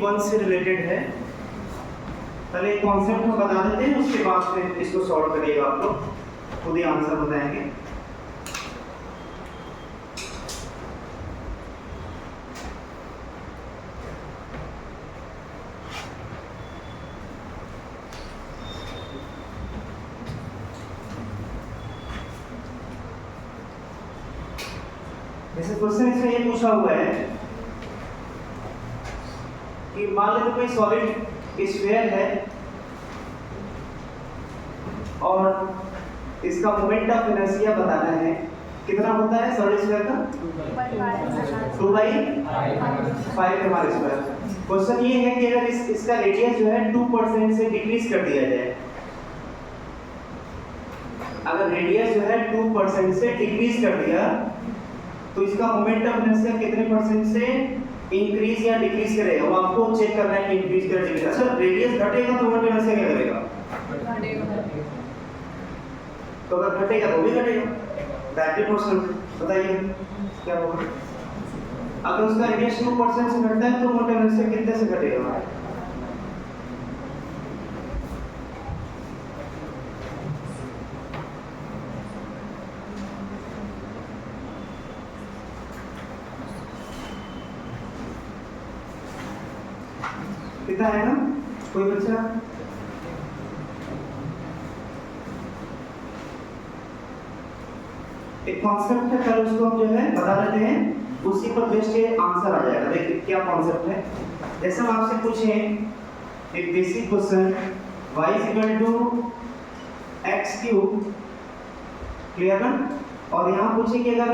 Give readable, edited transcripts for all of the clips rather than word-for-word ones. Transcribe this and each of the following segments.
1 से रिलेटेड है। पहले कॉन्सेप्ट को बता देते हैं, उसके बाद फिर इसको सॉल्व करिएगा, आप लोग खुद ही आंसर बताएंगे। जैसे क्वेश्चन इसमें ये पूछा हुआ है कि मान लेते कोई सॉलिड स्फीयर है और इसका मोमेंट ऑफ इनर्शिया बताना है। कितना होता है सॉलिड स्फीयर का? 2/5 क्वेश्चन ये है कि अगर इसका रेडियस जो है 2% से डिक्रीज कर दिया जाए, अगर रेडियस जो है 2% से डिक्रीज कर दिया तो इसका मोमेंट ऑफ इनर्शिया कितने परसेंट से इंक्रीज या डिक्रीज करेगा, वो आपको चेक करना है कि इंक्रीज कर डिक्रीज। अच्छा, रेडियस घटेगा तो मोमेंट ऑफ इनर्शिया क्या करेगा? तो अगर घटेगा तो भी घटेगा, डायरेक्टली प्रोपोर्शनल। बताइए क्या होगा? अगर उसका रेडियस 2% से घटता है तो मोमेंट ऑफ इनर्शिया कितने से घटेगा? कितना है ना? कोई बच्चा? एक कॉन्सेप्ट है, कल उसको हम जो है बता देते हैं, उसी पर बेस्ड ये आंसर आ जाएगा। देखिए क्या कॉन्सेप्ट है। जैसे हम आपसे पूछें एक basic question, y = x³, clear ना? और यहाँ पूछे कि अगर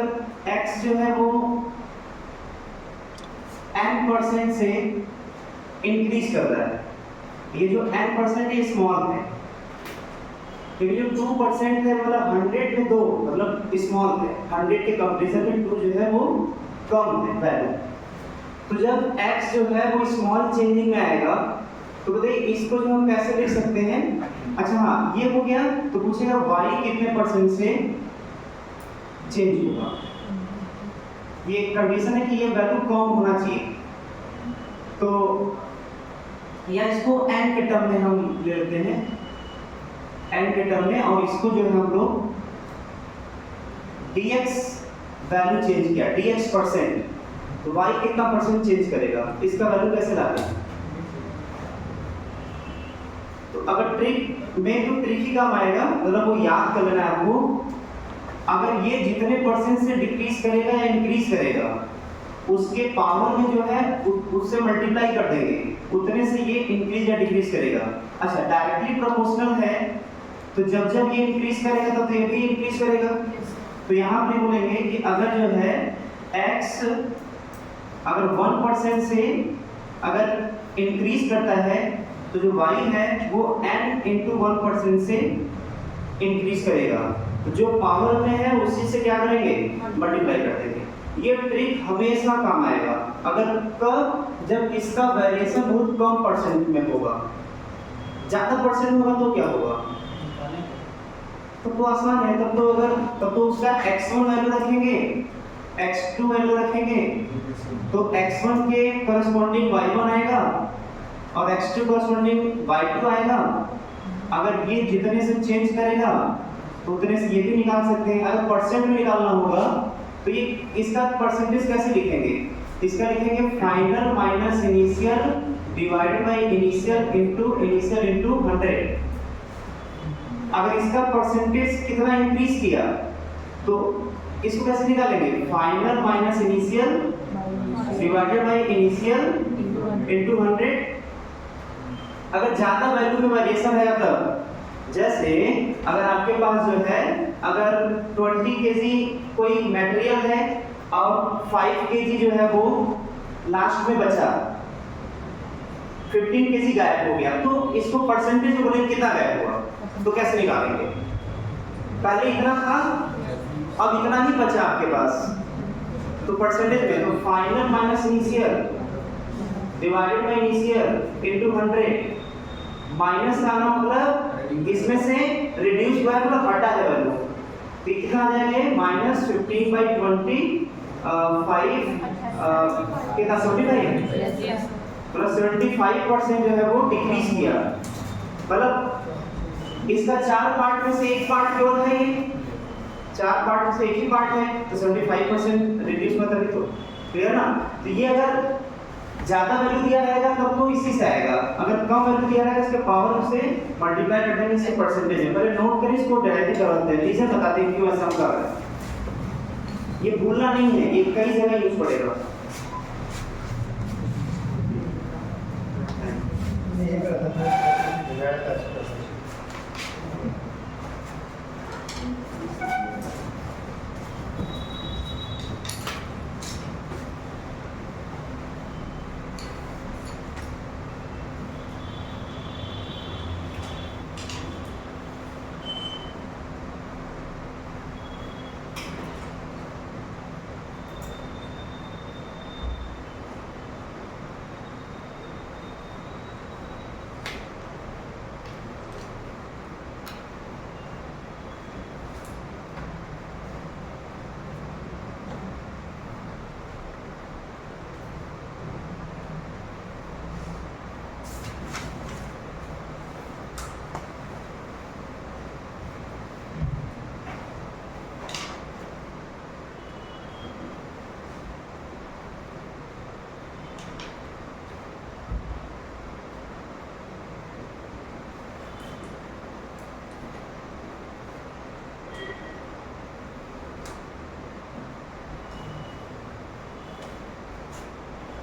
x जो है वो n% से इंक्रीज कर रहा है, ये जो n% है स्मॉल है, क्योंकि जो 2% है मतलब 100 में 2 मतलब स्मॉल है, 100 के कंपैरिजन में 2 जो है वो कम है वैल्यू। तो जब x जो है वो स्मॉल चेंजिंग में आएगा तो बताइए इसको जो हम कैसे लिख सकते हैं? अच्छा हाँ, ये हो गया। तो पूछेगा y कितने % से चेंज होगा। ये कंडीशन है कि ये वैल्यू कम होना चाहिए। तो या इसको n के टर्म में हम ले लेते हैं, n के टर्म में, और इसको जो है हम लोग dx वैल्यू चेंज किया, dx%, तो y कितना % चेंज करेगा, इसका वैल्यू कैसे लाते हैं? तो अगर ट्रिक में तो ट्रिक ही काम आएगा, मतलब वो याद कर लेना है आपको। अगर ये जितने % से डिक्रीज करेगा या इंक्रीज करेगा उसके पावर में जो है उससे मल्टीप्लाई कर देंगे, उतने से ये इंक्रीज या डिक्रीज करेगा। अच्छा, डायरेक्टली प्रोपोर्शनल है तो जब जब ये इंक्रीज करेगा तो ये भी इंक्रीज करेगा। तो यहाँ पे बोलेंगे कि अगर जो है x अगर 1% से अगर इंक्रीज करता है तो जो y है वो n × 1% से इंक्रीज करेगा, तो जो पावर में है उसी से क्या करेंगे? मल्टीप्लाई कर देंगे। ये ट्रिक हमेशा काम आएगा। अगर कब? जब इसका वेरिएशन बहुत कम % में होगा, ज्यादा % होगा तो क्या होगा? तो आसान है, तब तो उसका x1 वैल्यू रखेंगे, x2 वैल्यू रखेंगे, तो x1 के करस्पॉन्डिंग y1 आएगा और x2 करस्पॉन्डिंग y2 आएगा। अगर ये जितने से चेंज करेगा तो उतने से ये भी निकाल सकते हैं। अगर परसेंट में निकालना होगा तो ये इसका परसेंटेज कैसे लिखेंगे? इसका लिखेंगे final minus initial divided by initial into initial into 100। अगर इसका परसेंटेज कितना इंक्रीज किया तो इसको कैसे निकालेंगे? Final minus initial divided by initial into 100। अगर ज्यादा वैल्यू में वेरिएशन है तब, जैसे अगर आपके पास जो है अगर 20 केजी कोई मटेरियल है और 5 केजी जो है वो लास्ट में बचा, 15 केजी गायब हो गया, तो इसको परसेंटेज बोले कितना गायब हुआ, तो कैसे निकालेंगे? पहले इतना था, अब इतना ही बचा आपके पास, तो परसेंटेज में तो final minus initial divided by initial into 100। Minus का मतलब इसमें से रिड्यूस हुआ है, मतलब हटा है वैल्यू, तो कितना आ जाएगा? -15/20 5 कितना 75। मतलब 75% जो है वो डिक्रीज किया। मतलब इसका 4 पार्ट में से एक पार्ट केवल है, ये 4 पार्ट में से एक ही पार्ट है, तो 75% रिड्यूस मतलब ही तो क्लियर ना। तो ये अगर ज्यादा वैल्यू दिया रहेगा तब तो इसी से आएगा, अगर कम वैल्यू दिया रहेगा इसके पावर से मल्टीप्लाई कर देंगे इससे परसेंटेज में। पहले नोट करें इसको, डायरेक्टली करवाते हैं, रीजन बताते हैं क्यों ऐसा हम कर रहे हैं। ये भूलना नहीं है, ये कई जगह यूज पड़ेगा।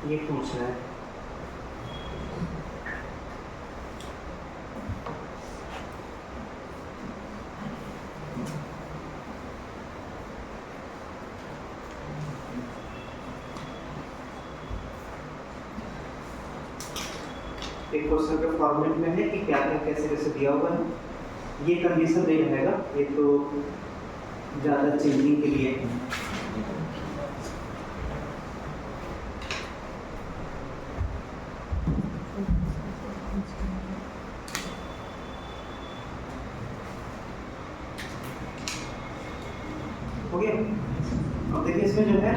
ये पूछना है एक क्वेश्चन के फॉर्मेट में है कि क्या क्या कैसे कैसे दिया हुआ है। ये कंडीशन नहीं रहेगा, ये तो ज्यादा चेंजिंग के लिए हो गया। अब देखिए इसमें जो है,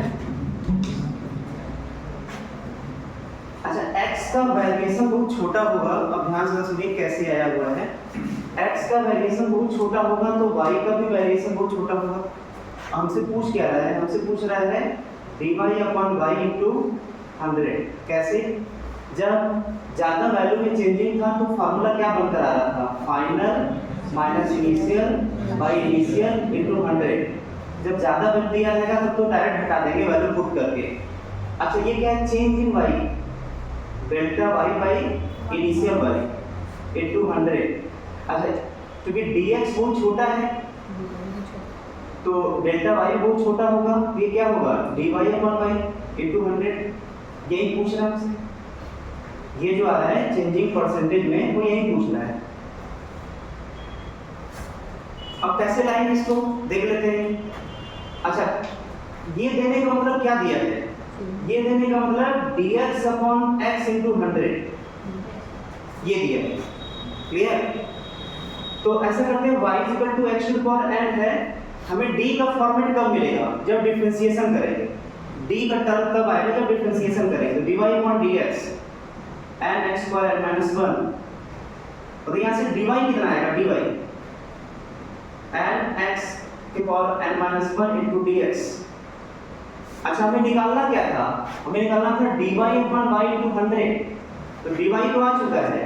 अच्छा x का वेरिएशन बहुत छोटा होगा। अब ध्यान से सुनिए कैसे आया हुआ है। x का वेरिएशन बहुत छोटा होगा तो y का भी वेरिएशन बहुत छोटा होगा। हमसे पूछ क्या रहा है, हमसे पूछ रहा है dy अपॉन y इंटू 100। कैसे? जब ज्यादा वैल्यू में चेंजिंग था तो फार्मूला क्या बनकर आ रहा था, final minus initial by initial into 100। जब ज्यादा वैल्यू दिया जाएगा तब तो डायरेक्ट हटा देंगे वैल्यू पुट करके। अच्छा ये क्या है, change in y, delta y by initial y into 100। अच्छा क्योंकि dx बहुत छोटा है तो डेल्टा y बहुत छोटा होगा, तो ये क्या होगा dy अपॉन y इंटू 100। यही पूछ रहा है हमसे, ये जो आ रहा है चेंजिंग परसेंटेज में वो यही पूछ रहा है। अब कैसे लाएंगे इसको देख लेते हैं। अच्छा ये देने का मतलब क्या दिया है, ये देने का मतलब dx अपॉन x इंटू 100 ये दिया है। क्लियर? तो ऐसा करते हैं y equal to x to power n है। हमें d का फॉर्मेट कब मिलेगा, जब डिफरेंशिएशन करेंगे। d का टर्म कब आएगा, जब डिफरेंशिएशन करेंगे। dy upon dx n x square n minus 1। तो यहाँ से dy कितना आएगा, dy n x के power n minus 1 into dx। अच्छा हमें निकालना क्या था, हमें निकालना था dy अपॉन y इंटू 100। तो dy तो आ चुका है,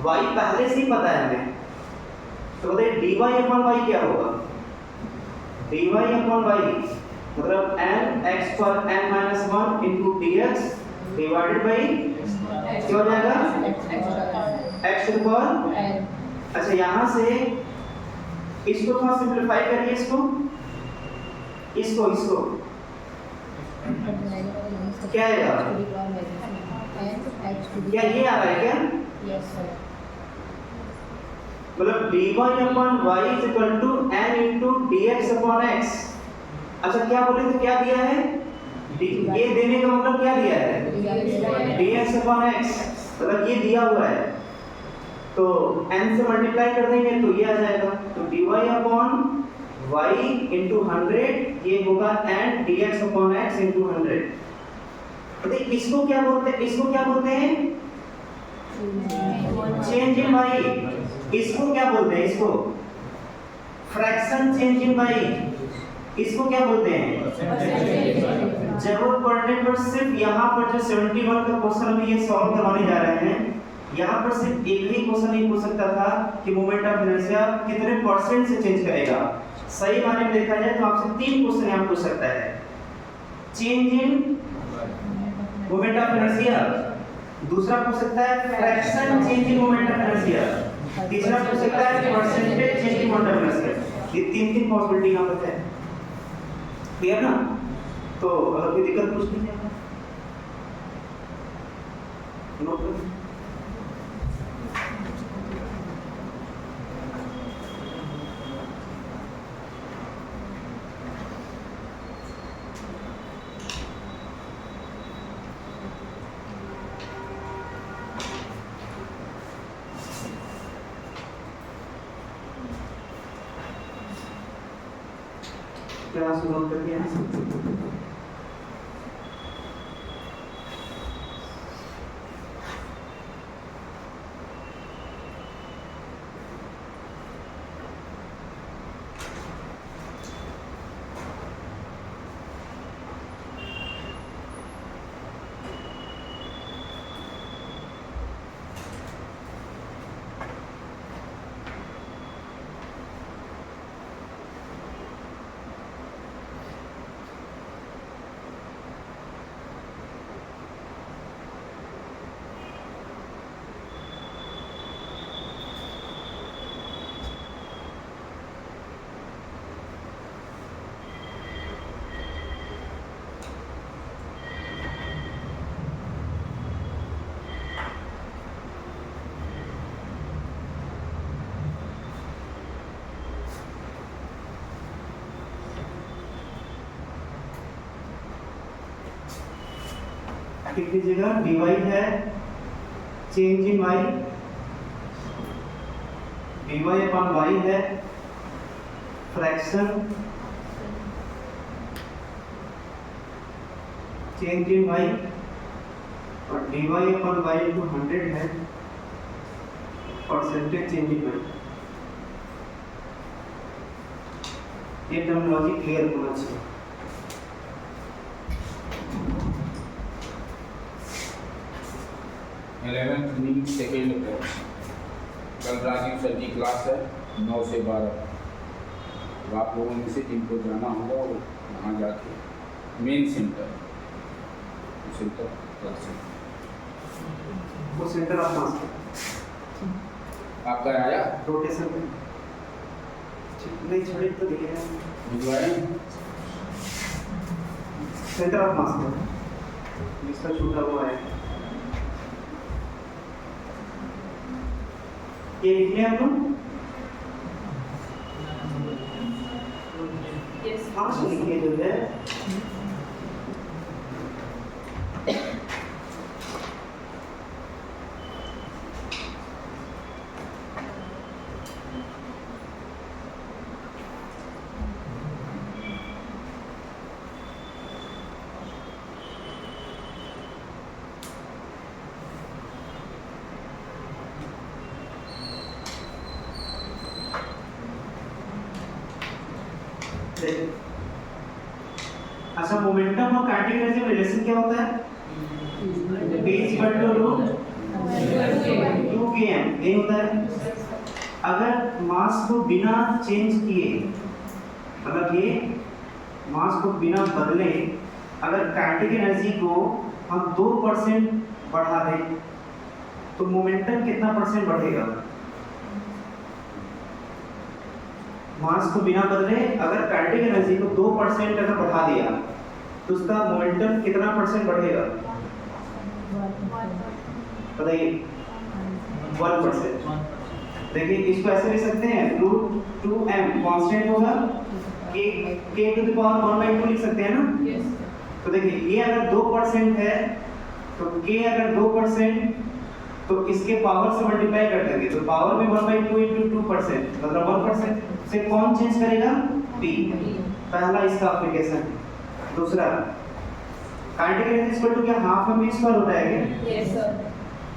y पहले से ही पता है हमें। तो बताइए dy अपॉन y क्या होगा, dy अपॉन y मतलब n x पर n minus 1 into dx divided by क्या हो जाएगा x टू पावर। अच्छा यहाँ से इसको थोड़ा सिंपलीफाई करिए, इसको क्या आएगा, क्या ये आ रहा है क्या, मतलब dy upon y is equal to n into dx upon x। अच्छा क्या बोले थे, क्या दिया है, ये देने का मतलब क्या दिया है, dx अपॉन x, मतलब ये दिया हुआ है तो n से मल्टीप्लाई कर देंगे तो ये आ जाएगा। तो dy अपॉन y इंटू 100 ये होगा n dx upon x into 100। तो इसको क्या बोलते हैं, इसको क्या बोलते हैं, चेंज इन वाई। इसको क्या बोलते हैं, इसको फ्रैक्शन चेंज इन वाई। इसको क्या बोलते हैं, जरूरत पड़ने पर सिर्फ यहाँ पर जो 71 का क्वेश्चन हम ये सॉल्व करवाने जा रहे हैं, यहाँ पर सिर्फ एक ही क्वेश्चन नहीं पूछ सकता था कि मोमेंट ऑफ इनर्शिया कितने परसेंट से चेंज करेगा। सही मायने में देखा जाए तो आपसे 3 क्वेश्चन यहाँ पूछ सकता है, change in moment of inertia, दूसरा पूछ सकता है fraction change in moment of inertia, तीसरा पूछ सकता है percentage change in moment of inertia. ये 3 पॉसिबिलिटी यहाँ पर है, क्लियर ना। तो अगर कोई दिक्कत पूछ लीजिए नोट कर। क्या शुरू कर दिया है? लिख लीजिएगा, dy है change in y, dy upon y है फ्रैक्शन चेंज इन y, और dy अपॉन y इनटू 100 है परसेंटेज चेंज इन y। ये टर्मिनोलॉजी क्लियर होना चाहिए। सेकेंड बैच कल राजीव सर की क्लास है 9 से 12। तो आप लोगों में से जिनको जाना होगा वो वहाँ जाके मेन सेंटर क्लास है, वो सेंटर ऑफ मास आपका आया रोटेशन में नहीं छोड़ी तो दिखे भिजवाए सेंटर ऑफ मास जिसका छूटा हुआ है ये लिख लिया हम लोग। यस हाँ से लिखिए जो है अच्छा, मोमेंटम और काइनेटिक एनर्जी में रिलेशन क्या होता है, v equal to root 2km यही होता है। अगर मास को बिना चेंज किए, मतलब ये मास को बिना बदले अगर काइनेटिक एनर्जी को हम 2% बढ़ा दें तो मोमेंटम कितना परसेंट बढ़ेगा। मास को बिना बदले अगर काइनेटिक एनर्जी को 2% अगर बढ़ा दिया तो उसका मोमेंटम कितना परसेंट बढ़ेगा बताइए। 1%। देखिए इसको ऐसे लिख सकते हैं रूट 2m कांस्टेंट होगा, k टू द पावर 1/2 लिख सकते हैं ना। यस तो देखिए ये अगर 2% है तो k अगर 2% तो इसके पावर से मल्टीप्लाई कर देंगे तो पावर में 1/2 into 2% मतलब 1% से कौन चेंज करेगा, p। पहला इसका एप्लीकेशन। दूसरा काइनेटिक एनर्जी इक्वल टू क्या हाफ एम स्क्वायर होता है क्या? Yes sir.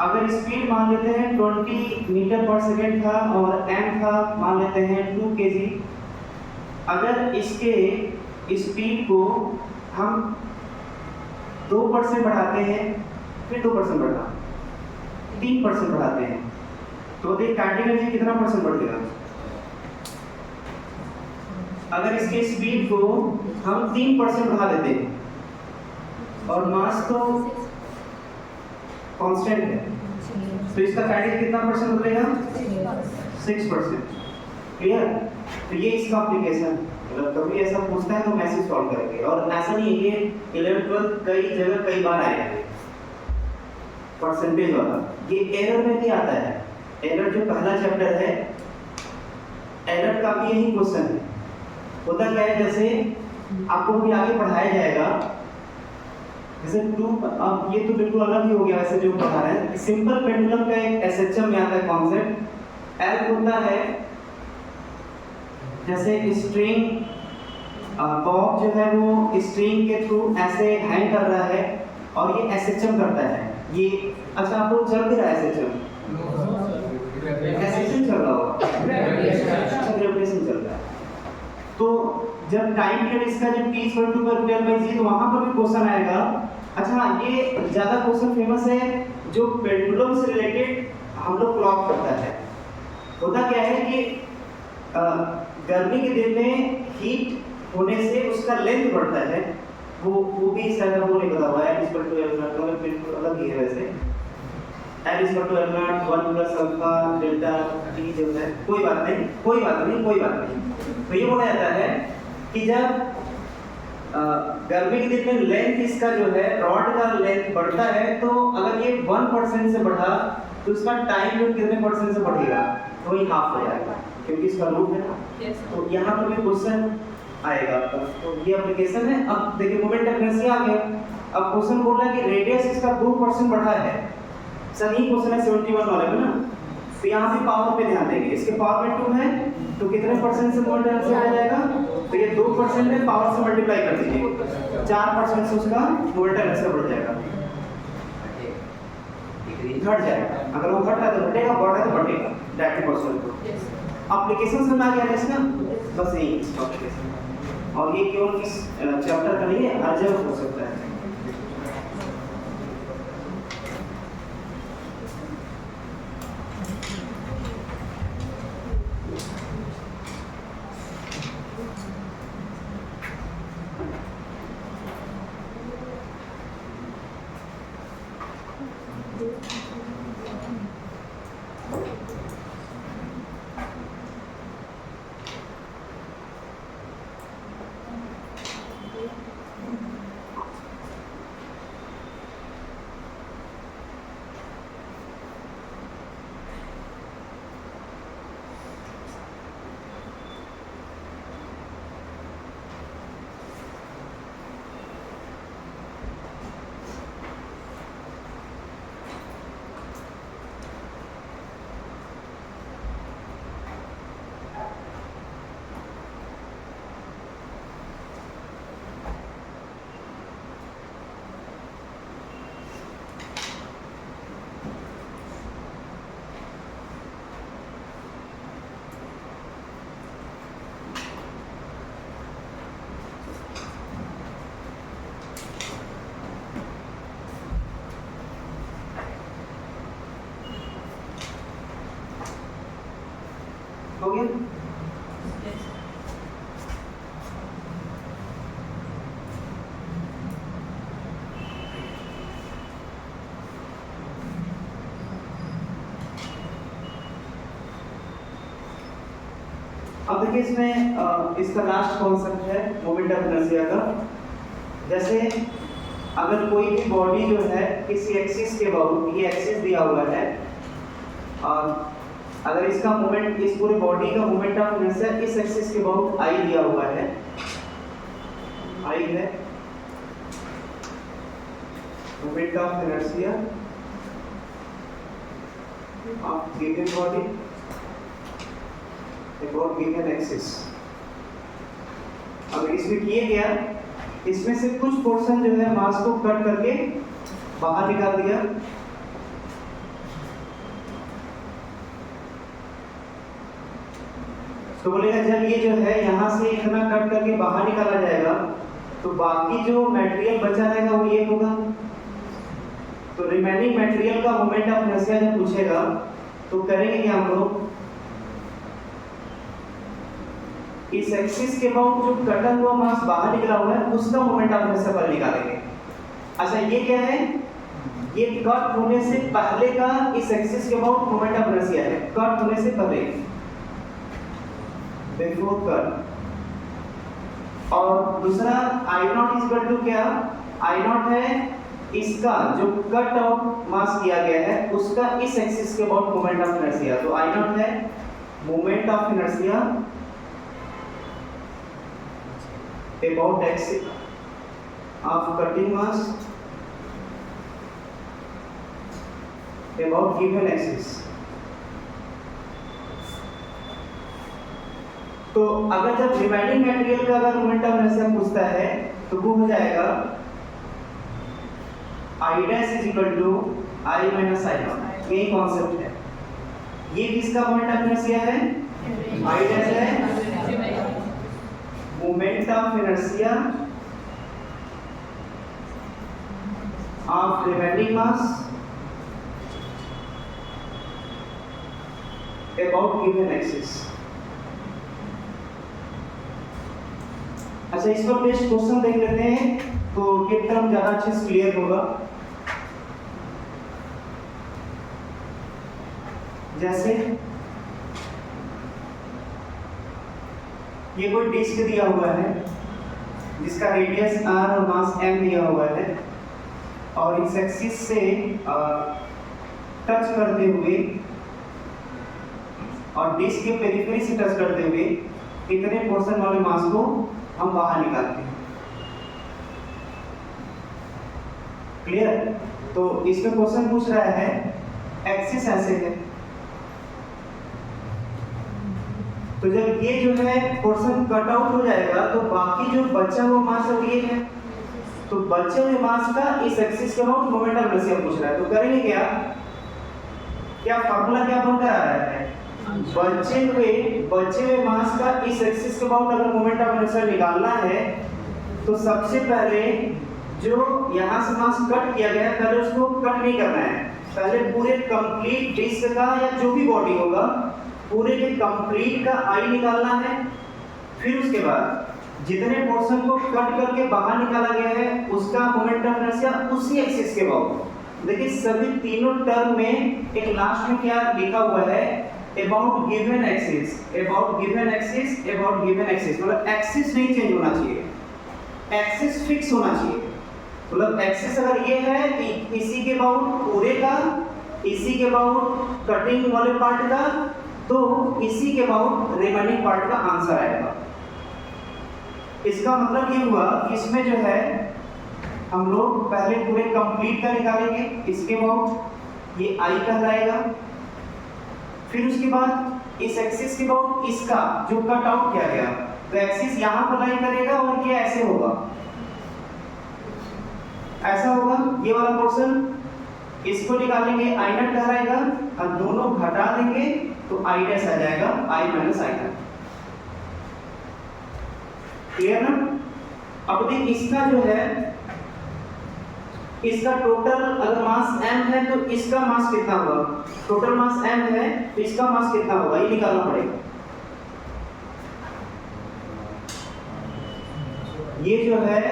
अगर स्पीड मान लेते हैं 20 मीटर पर सेकेंड था और एम था मान लेते हैं 2 केजी, अगर इसके स्पीड को हम 2% बढ़ाते हैं, फिर 2% बढ़ा, 3% बढ़ाते हैं, तो देखिए काइनेटिक एनर्जी कितना परसेंट बढ़ गया? अगर इसके स्पीड को हम 3% बढ़ा देते हैं और मास तो कांस्टेंट है, तो इसका काइनेटिक कितना परसेंट बदलेगा? 6%। क्लियर? तो ये इसका एप्लीकेशन, मतलब कभी ऐसा पूछता है तो मैसेज सॉल्व करेंगे। और ऐसा नहीं है, ये 11 12 कई जगह कई बार आया है परसेंटेज वाला। ये एरर में भी आता है। एरर जो पहला चैप्टर है, एरर का भी यही क्वेश्चन है। होता क्या है, जैसे आपको भी आगे पढ़ाया जाएगा, जैसे अब ये तो बिल्कुल अलग ही हो गया वैसे जो पढ़ा रहे हैं। सिंपल पेंडुलम का एक एसएचएम में आता है कॉन्सेप्ट। एल होता है जैसे स्ट्रिंग, बॉब जो है वो स्ट्रिंग के थ्रू ऐसे हैंग कर रहा है और ये एसएचएम करता है। ये अच्छा आप लोग चल भी रहा है एसएचएम? एसएचएम चल रहा होगा, ग्रेविटेशन चल रहा है। तो जब टाइम पीरियड इसका जब t = 2/L/g, तो वहां पर भी क्वेश्चन आएगा। अच्छा ये ज्यादा क्वेश्चन फेमस है जो पेंडुलम से रिलेटेड हम लोग क्लॉक करता है। होता क्या है कि गर्मी के दिन में हीट होने से उसका लेंथ बढ़ता है, वो भी शायद आपको नहीं पता हुआ है। L = L0 बिल्कुल अलग ही है वैसे। L = L0 1 + alpha delta t जो है, कोई बात नहीं। तो ये बोला जाता है कि जब गर्मी के दिन में लेंथ इसका जो है रॉड का लेंथ बढ़ता है, तो अगर ये 1% से बढ़ा तो इसका टाइम जो कितने परसेंट से बढ़ेगा? तो वही हाफ हो जाएगा, क्योंकि इसका रूट है ना। तो यहाँ पर भी क्वेश्चन आएगा आपका। तो ये एप्लीकेशन है। अब देखिए मोमेंट ऑफ इनर्शिया आ गया। अब क्वेश्चन बोल रहा है कि रेडियस इसका 2% बढ़ा है। सही क्वेश्चन है 71 वाले में ना। तो यहाँ भी पावर पे ध्यान देंगे। इसके पावर में 2 है, तो कितने परसेंट से मोमेंट ऑफ इनर्शिया आ जाएगा? तो ये 2% है, पावर से मल्टीप्लाई कर दीजिए, 4% से उसका मोमेंट ऑफ इनर्शिया बढ़ जाएगा, घट जाएगा। अगर वो घट रहा है तो घटेगा, बढ़ रहा है तो बढ़ेगा। 90% को एप्लीकेशन समझ आ गया है इसका? बस यही एप्लीकेशन। और ये केवल इस चैप्टर का नहीं है, हर जगह हो सकता है। हो गया? अब देखिए इसमें इसका लास्ट कॉन्सेप्ट है मोमेंट ऑफ इनर्शिया का। जैसे अगर कोई भी बॉडी जो है किसी एक्सिस के अबाउट, ये एक्सिस दिया हुआ है, और अगर इसका मोमेंट, इस पूरे बॉडी का मोमेंट ऑफ इनर्शिया इस एक्सिस के अबाउट आई दिया हुआ है, आई है moment of inertia of given body about given axis। अगर इसमें किए गया इसमें से कुछ पोर्शन जो है मास को कट करके बाहर निकाल दिया, तो बोलेगा जब ये जो है यहाँ से इतना कट करके बाहर निकाला जाएगा तो बाकी जो मटेरियल बचा रहेगा वो ये होगा। तो रिमेनिंग मटेरियल का मोमेंट ऑफ इनर्शिया जब पूछेगा तो करेंगे क्या हम लोग, इस एक्सिस के अबाउट जो कटा हुआ मास बाहर निकला हुआ है उसका मोमेंट ऑफ इनर्शिया पर निकालेंगे। अच्छा ये क्या है, ये कट होने से पहले का इस एक्सिस के अबाउट मोमेंट ऑफ इनर्शिया है, कट होने से पहले, बिफोर कट। और दूसरा आई नॉट इज इक्वल टू क्या, आई नॉट है इसका जो कट आउट मास किया गया है उसका इस एक्सिस के अबाउट मोमेंट ऑफ इनर्शिया। तो आई नॉट है moment of inertia about axis of cutting mass about given axis। तो अगर जब रिमेनिंग मटेरियल का अगर मोमेंट ऑफ इनर्शिया पूछता है तो वो हो जाएगा I dash is equal to I minus I naught। यही कॉन्सेप्ट है। ये किसका मोमेंट ऑफ इनर्शिया है, I dash है moment of inertia of remaining mass about given axis. अच्छा इस पर बेस्ट क्वेश्चन देख लेते हैं तो ये टर्म ज्यादा अच्छे से क्लियर होगा। जैसे ये कोई डिस्क दिया हुआ है जिसका रेडियस r और मास m दिया हुआ है और इस एक्सिस से टच करते हुए और डिस्क के पेरिफेरी से टच करते हुए इतने पोर्शन वाले मास को हम बाहर निकालते हैं। क्लियर? तो इसमें क्वेश्चन पूछ रहा है एक्सिस ऐसे है, तो जब ये जो है पोर्शन कट आउट हो जाएगा तो बाकी जो बचा हुआ मास है ये है, तो बचे हुए मास का इस एक्सिस के अबाउट मोमेंट ऑफ इनर्शिया पूछ रहा है। तो करेंगे क्या, क्या फार्मूला क्या बनकर आ रहा है, बचे हुए मास का इस एक्सिस के अबाउट अगर मोमेंट ऑफ इनर्शिया निकालना है तो सबसे पहले जो यहाँ से मास कट किया गया है पहले उसको कट नहीं करना है, पहले पूरे कंप्लीट डिस्क का या जो भी बॉडी होगा पूरे के कंप्लीट का आई निकालना है। फिर उसके बाद जितने पोर्शन को कट करके बाहर निकाला गया है उसका मोमेंट ऑफ इनर्शिया उसी एक्सिस के अबाउट। देखिए सभी तीनों टर्म में एक लास्ट में क्या लिखा हुआ है, about given axis, about given axis, about given axis. मतलब एक्सिस नहीं चेंज होना चाहिए, एक्सिस फिक्स होना चाहिए। मतलब एक्सिस अगर ये है कि इसी के अबाउट पूरे का, इसी के अबाउट कटिंग वाले पार्ट का, तो इसी के अबाउट रिमेनिंग पार्ट का आंसर आएगा। इसका मतलब ये हुआ कि इसमें जो है हम लोग पहले पूरे कंप्लीट का निकालेंगे, इसके अबाउट ये आई कहलाएगा। फिर उसके बाद इस एक्सिस के अबाउट इसका जो कट आउट किया गया तो एक्सिस यहाँ पर लाइन करेगा और ये ऐसे होगा, ऐसा होगा ये वाला पोर्शन। इसको निकालेंगे आई नॉट कहलाएगा और दोनों घटा देंगे तो आई डैश आ जाएगा, आई माइनस आई नॉट। क्लियर ना? अब देखिए इसका जो है इसका टोटल अगर मास m है तो इसका मास कितना होगा, टोटल मास m है तो इसका मास कितना होगा ये निकालना पड़ेगा। ये जो है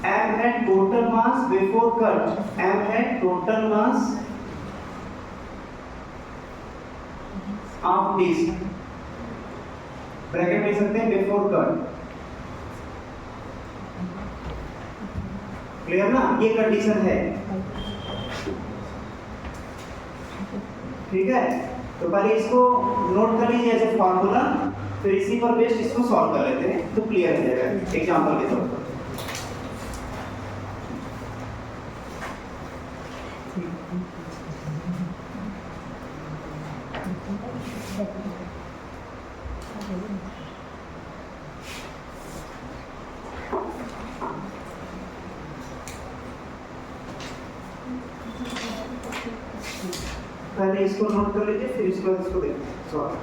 m है total mass before cut, m है total mass of disc, bracket ले सकते हैं बिफोर कट। क्लियर ना? ये कंडीशन है, ठीक है। तो पहले इसको नोट कर लीजिए एज ए फार्मूला, फिर इसी पर बेस्ड इसको सॉल्व कर लेते हैं तो क्लियर हो जाएगा एग्जांपल के तौर पर। पहले इसको नोट कर लीजिए, फिर इसको देखते हैं सॉल्व।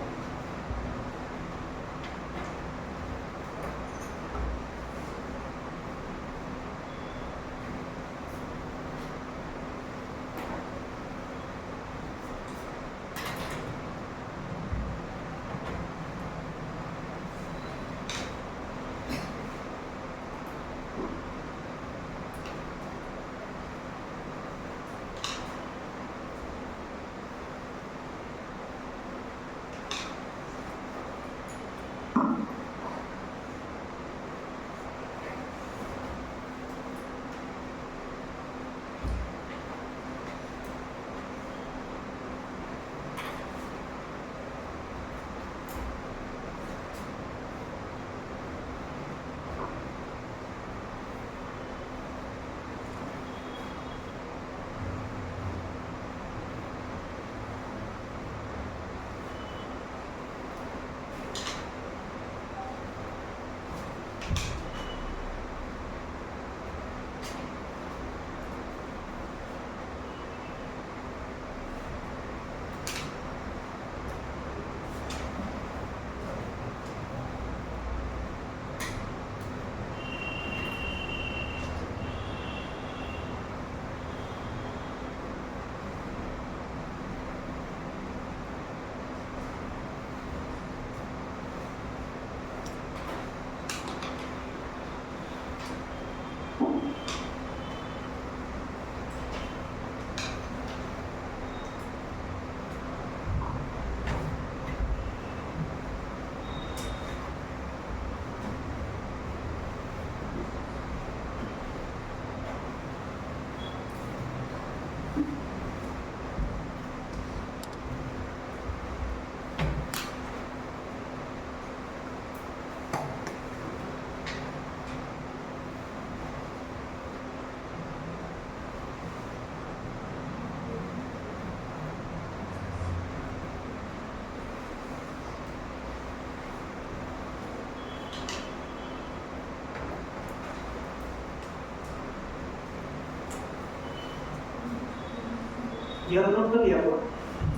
ये नोट कर लिया आपको?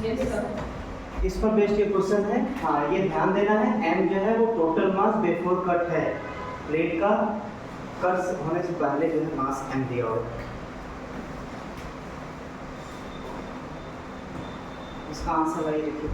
Yes sir. इस पर बेस्ड ये क्वेश्चन है। हाँ, ये ध्यान देना है, m जो है वो टोटल मास बिफोर कट है। प्लेट का कट होने से पहले जो है मास m दिया होगा। इसका आंसर वही लिखिए।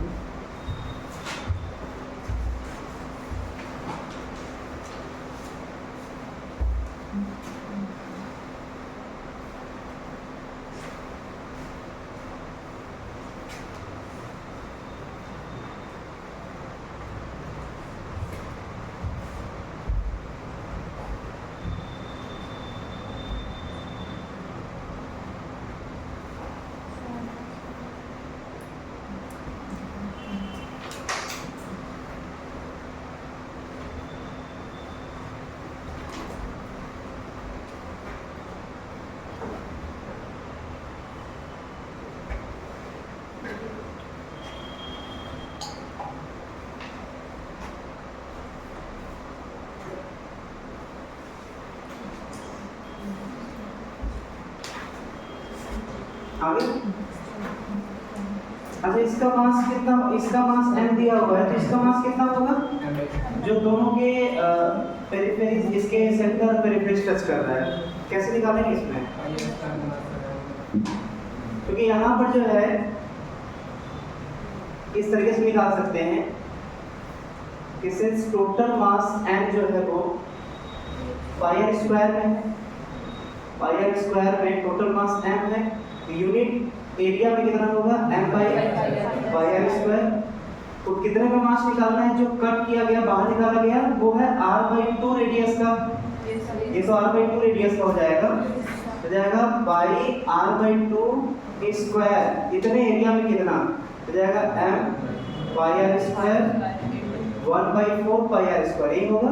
आगे अच्छा, इसका मास कितना? इसका मास m दिया हुआ है, तो इसका मास कितना होगा? जो दोनों के पेरिफेरीज, इसके सेंटर पेरिफेरीज टच कर रहा है, कैसे निकालेंगे इसमें? क्योंकि यहाँ पर जो है इस तरीके से निकाल सकते हैं कि सिंस टोटल मास m जो है वो पाई स्क्वायर में है, पाई स्क्वायर में टोटल मास m है, यूनिट एरिया में कितना होगा? m by r square. तो कितने का मास निकालना है? जो कट किया गया, बाहर निकाला गया, वो है r/2 रेडियस का। ये तो r/2 रेडियस का हो जाएगा, हो जाएगा बाई r/2 स्क्वायर। इतने एरिया में कितना हो जाएगा? m पाई r स्क्वायर 1/4 पाई r स्क्वायर, यही होगा।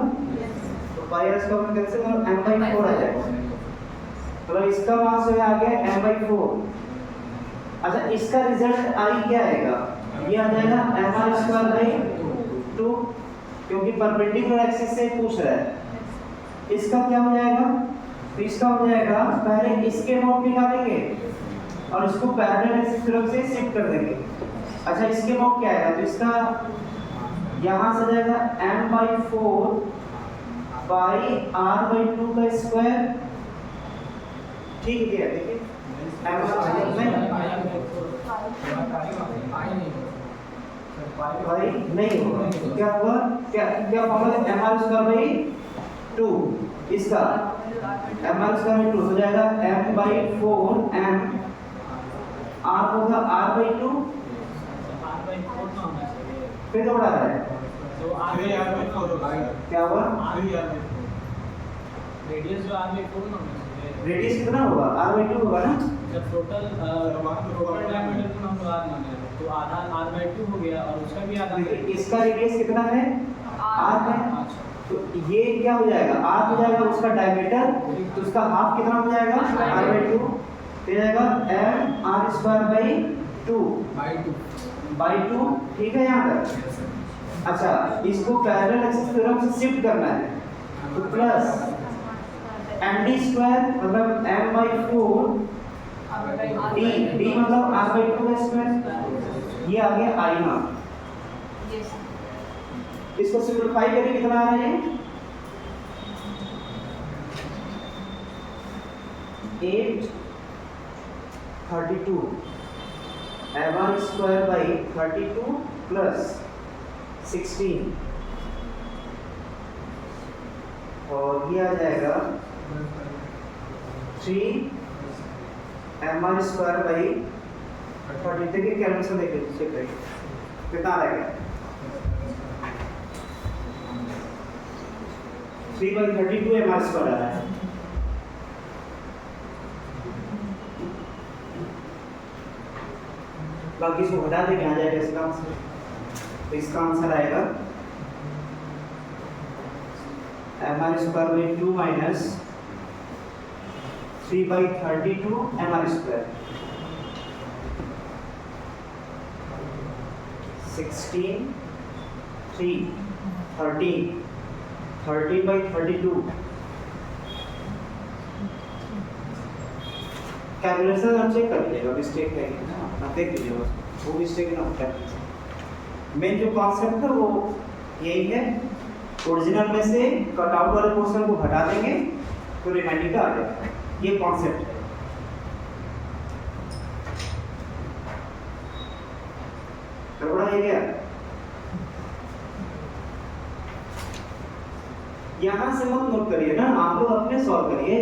तो पाई r स्क्वायर कैंसिल और m/4 आ जाएगा। मतलब इसका मास जो है आ गया m/4। अच्छा, इसका रिजल्ट आई क्या आएगा? ये आ जाएगा mr²/2, क्योंकि परपेंडिकुलर एक्सिस से पूछ रहा है। इसका क्या हो जाएगा? तो इसका हो जाएगा, पहले इसके नोट निकालेंगे और इसको पैरेलल एक्सिस थ्योरम से शिफ्ट कर देंगे। अच्छा इसके मॉड क्या आएगा, तो इसका यहाँ से जाएगा m/4 बाई r/2 का स्क्वायर। ठीक है क्या, देखिए भाई नहीं होगा, क्या होगा, क्या क्या फॉर्मूला है, mr²/2 इसका mr²/2 हो जाएगा m/4 m r होगा r/2 फिर दौड़ा रहा है तो r/4 होगा, क्या हुआ, रेडियस जो r/4 ना होना चाहिए। रेडियस कितना होगा r/2 होगा ना, जब टोटल डायमीटर को हम r माने तो आधा r/2 हो गया और उसका भी आधा। देखिए इसका रेडियस कितना है r है, तो ये क्या हो जाएगा r हो जाएगा उसका डायमीटर, तो उसका हाफ कितना हो जाएगा r/2, तो ये जाएगा mr²/2 बाई 2। ठीक है यहाँ तक। अच्छा इसको पैरेलल एक्सिस थ्योरम से शिफ्ट करना है, तो प्लस md² मतलब m/4 d मतलब r/2 का स्क्वायर, ये आ गया i0। इसको सिंपलीफाई करिए, कितना आ रहा है, 832 m²/32 प्लस 16 और ये आ जाएगा 3 mr²/30। देखिए कैलकुलेशन देखिए, चेक करिए कितना आ रहेगा, 3/32 mr² आ रहा है। बाकी इसको हटा देंगे, आ जाएगा इसका आंसर, तो इसका आंसर आएगा mr²/2 माइनस 3/32 mr², 16 3 13/32। कैलकुलेशन आप चेक कर लीजिएगा, मिस्टेक है ना आप देख लीजिएगा, वो मिस्टेक ना होता है। मेन जो कॉन्सेप्ट है वो यही है, ओरिजिनल में से कट आउट वाले पोर्शन को हटा देंगे तो रिमाइंडिंग का आ जाएगा, ये कॉन्सेप्ट है। गड़बड़ा है क्या, यहाँ से मत नोट करिए ना, आप लोग अपने सॉल्व करिए।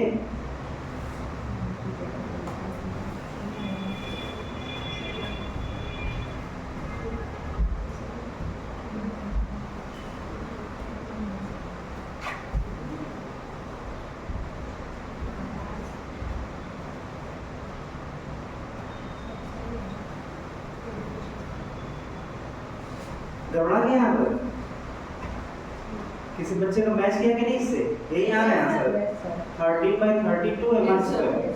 गड़बड़ा गया यहाँ पर, किसी बच्चे को मैच किया कि नहीं इससे, यही आ रहा है आंसर 13/32 mr²।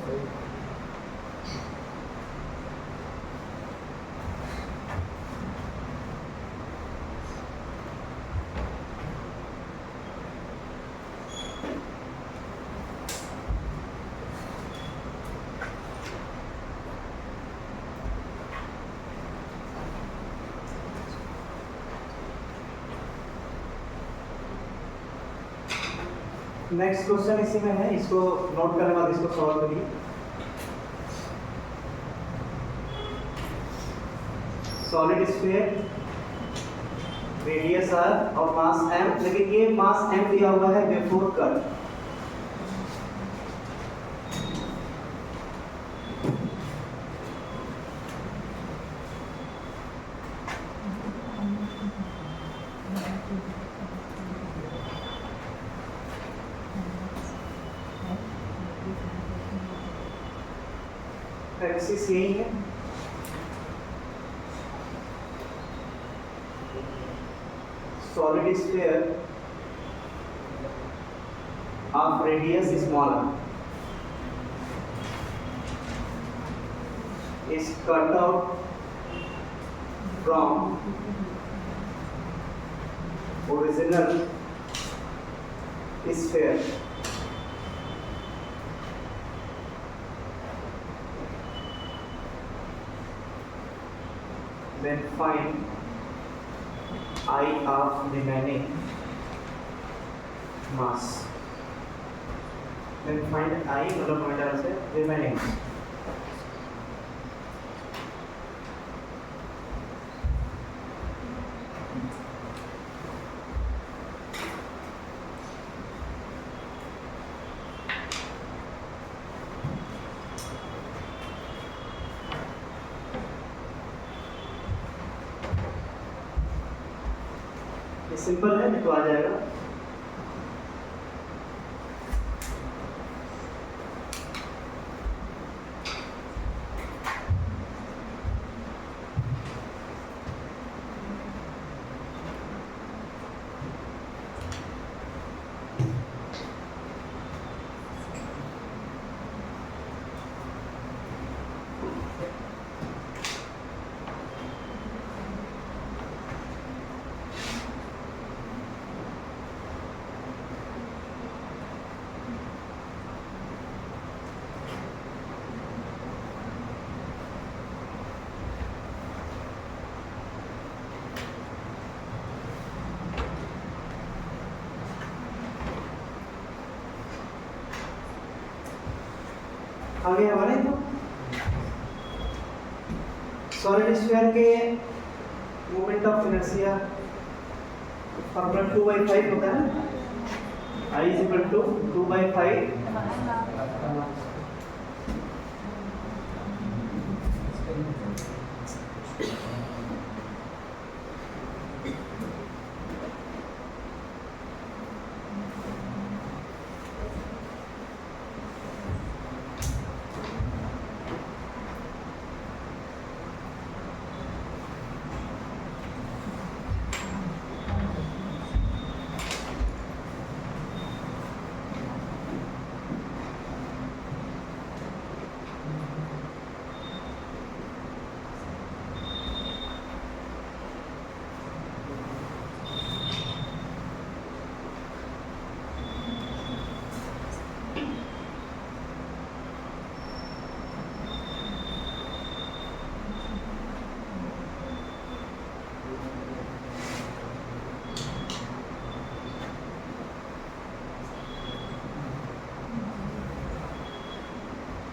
नेक्स्ट क्वेश्चन इसी में है, इसको नोट करने बाद इसको सॉल्व करिए। सॉलिड स्फीयर, रेडियस r और मास m, लेकिन ये मास m दिया हुआ है बिफोर कट। एक्सिस यही है, solid sphere of radius small is cut out from original sphere then find I of remaining mass. Then find I मतलब हमारे से remaining mass. सिंपल है तो आ जाएगा। आगे हमारे तो सॉलिड स्फीयर के मोमेंट ऑफ इनर्शिया फॉर्मूला 2/5 होता है ना, I = 2/5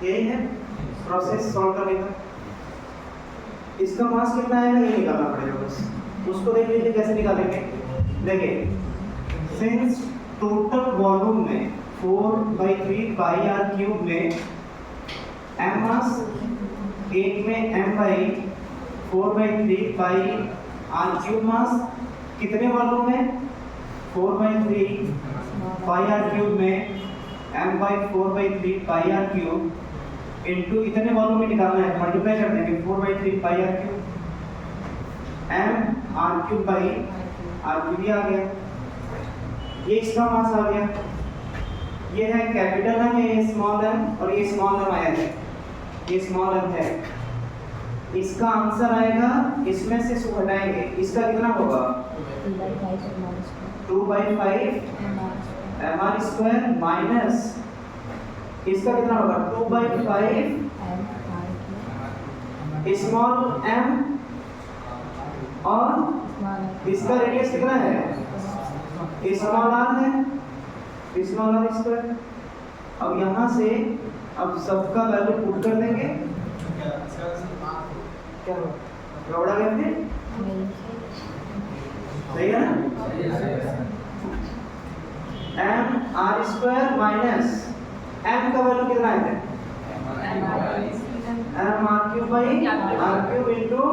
यही है प्रोसेस सॉल्व करने का। इसका मास कितना आएगा ये निकालना पड़ेगा बस, उसको देख लीजिए कैसे निकालेंगे। देखिए सिंस टोटल वॉल्यूम में 4/3 पाई आर क्यूब में m मास एक में m/4/3 पाई आर क्यूब मास कितने वॉल्यूम में 4/3 पाई आर क्यूब में m/4/3 pi r cube into इतने वॉल्यूम में निकालना है, मल्टीप्लाई कर देंगे 4/3 pi r cube m r cube by r cube आ गया। ये इसका मास आ गया। ये है कैपिटल m, ये स्मॉल m और ये स्मॉल m आया है, ये स्मॉल m है। इसका आंसर आएगा, इसमें से इसको घटाएंगे, इसका कितना होगा 2/5 mr² माइनस इसका कितना होगा 2/5 स्मॉल m और इसका रेडियस कितना है स्मॉल r है, स्मॉल r स्क्वायर। अब यहाँ से अब सबका वैल्यू पुट कर देंगे, क्या होगा गौड़ा गया फिर सही है ना। mr² माइनस m का वैल्यू कितना है m/r³ इनटू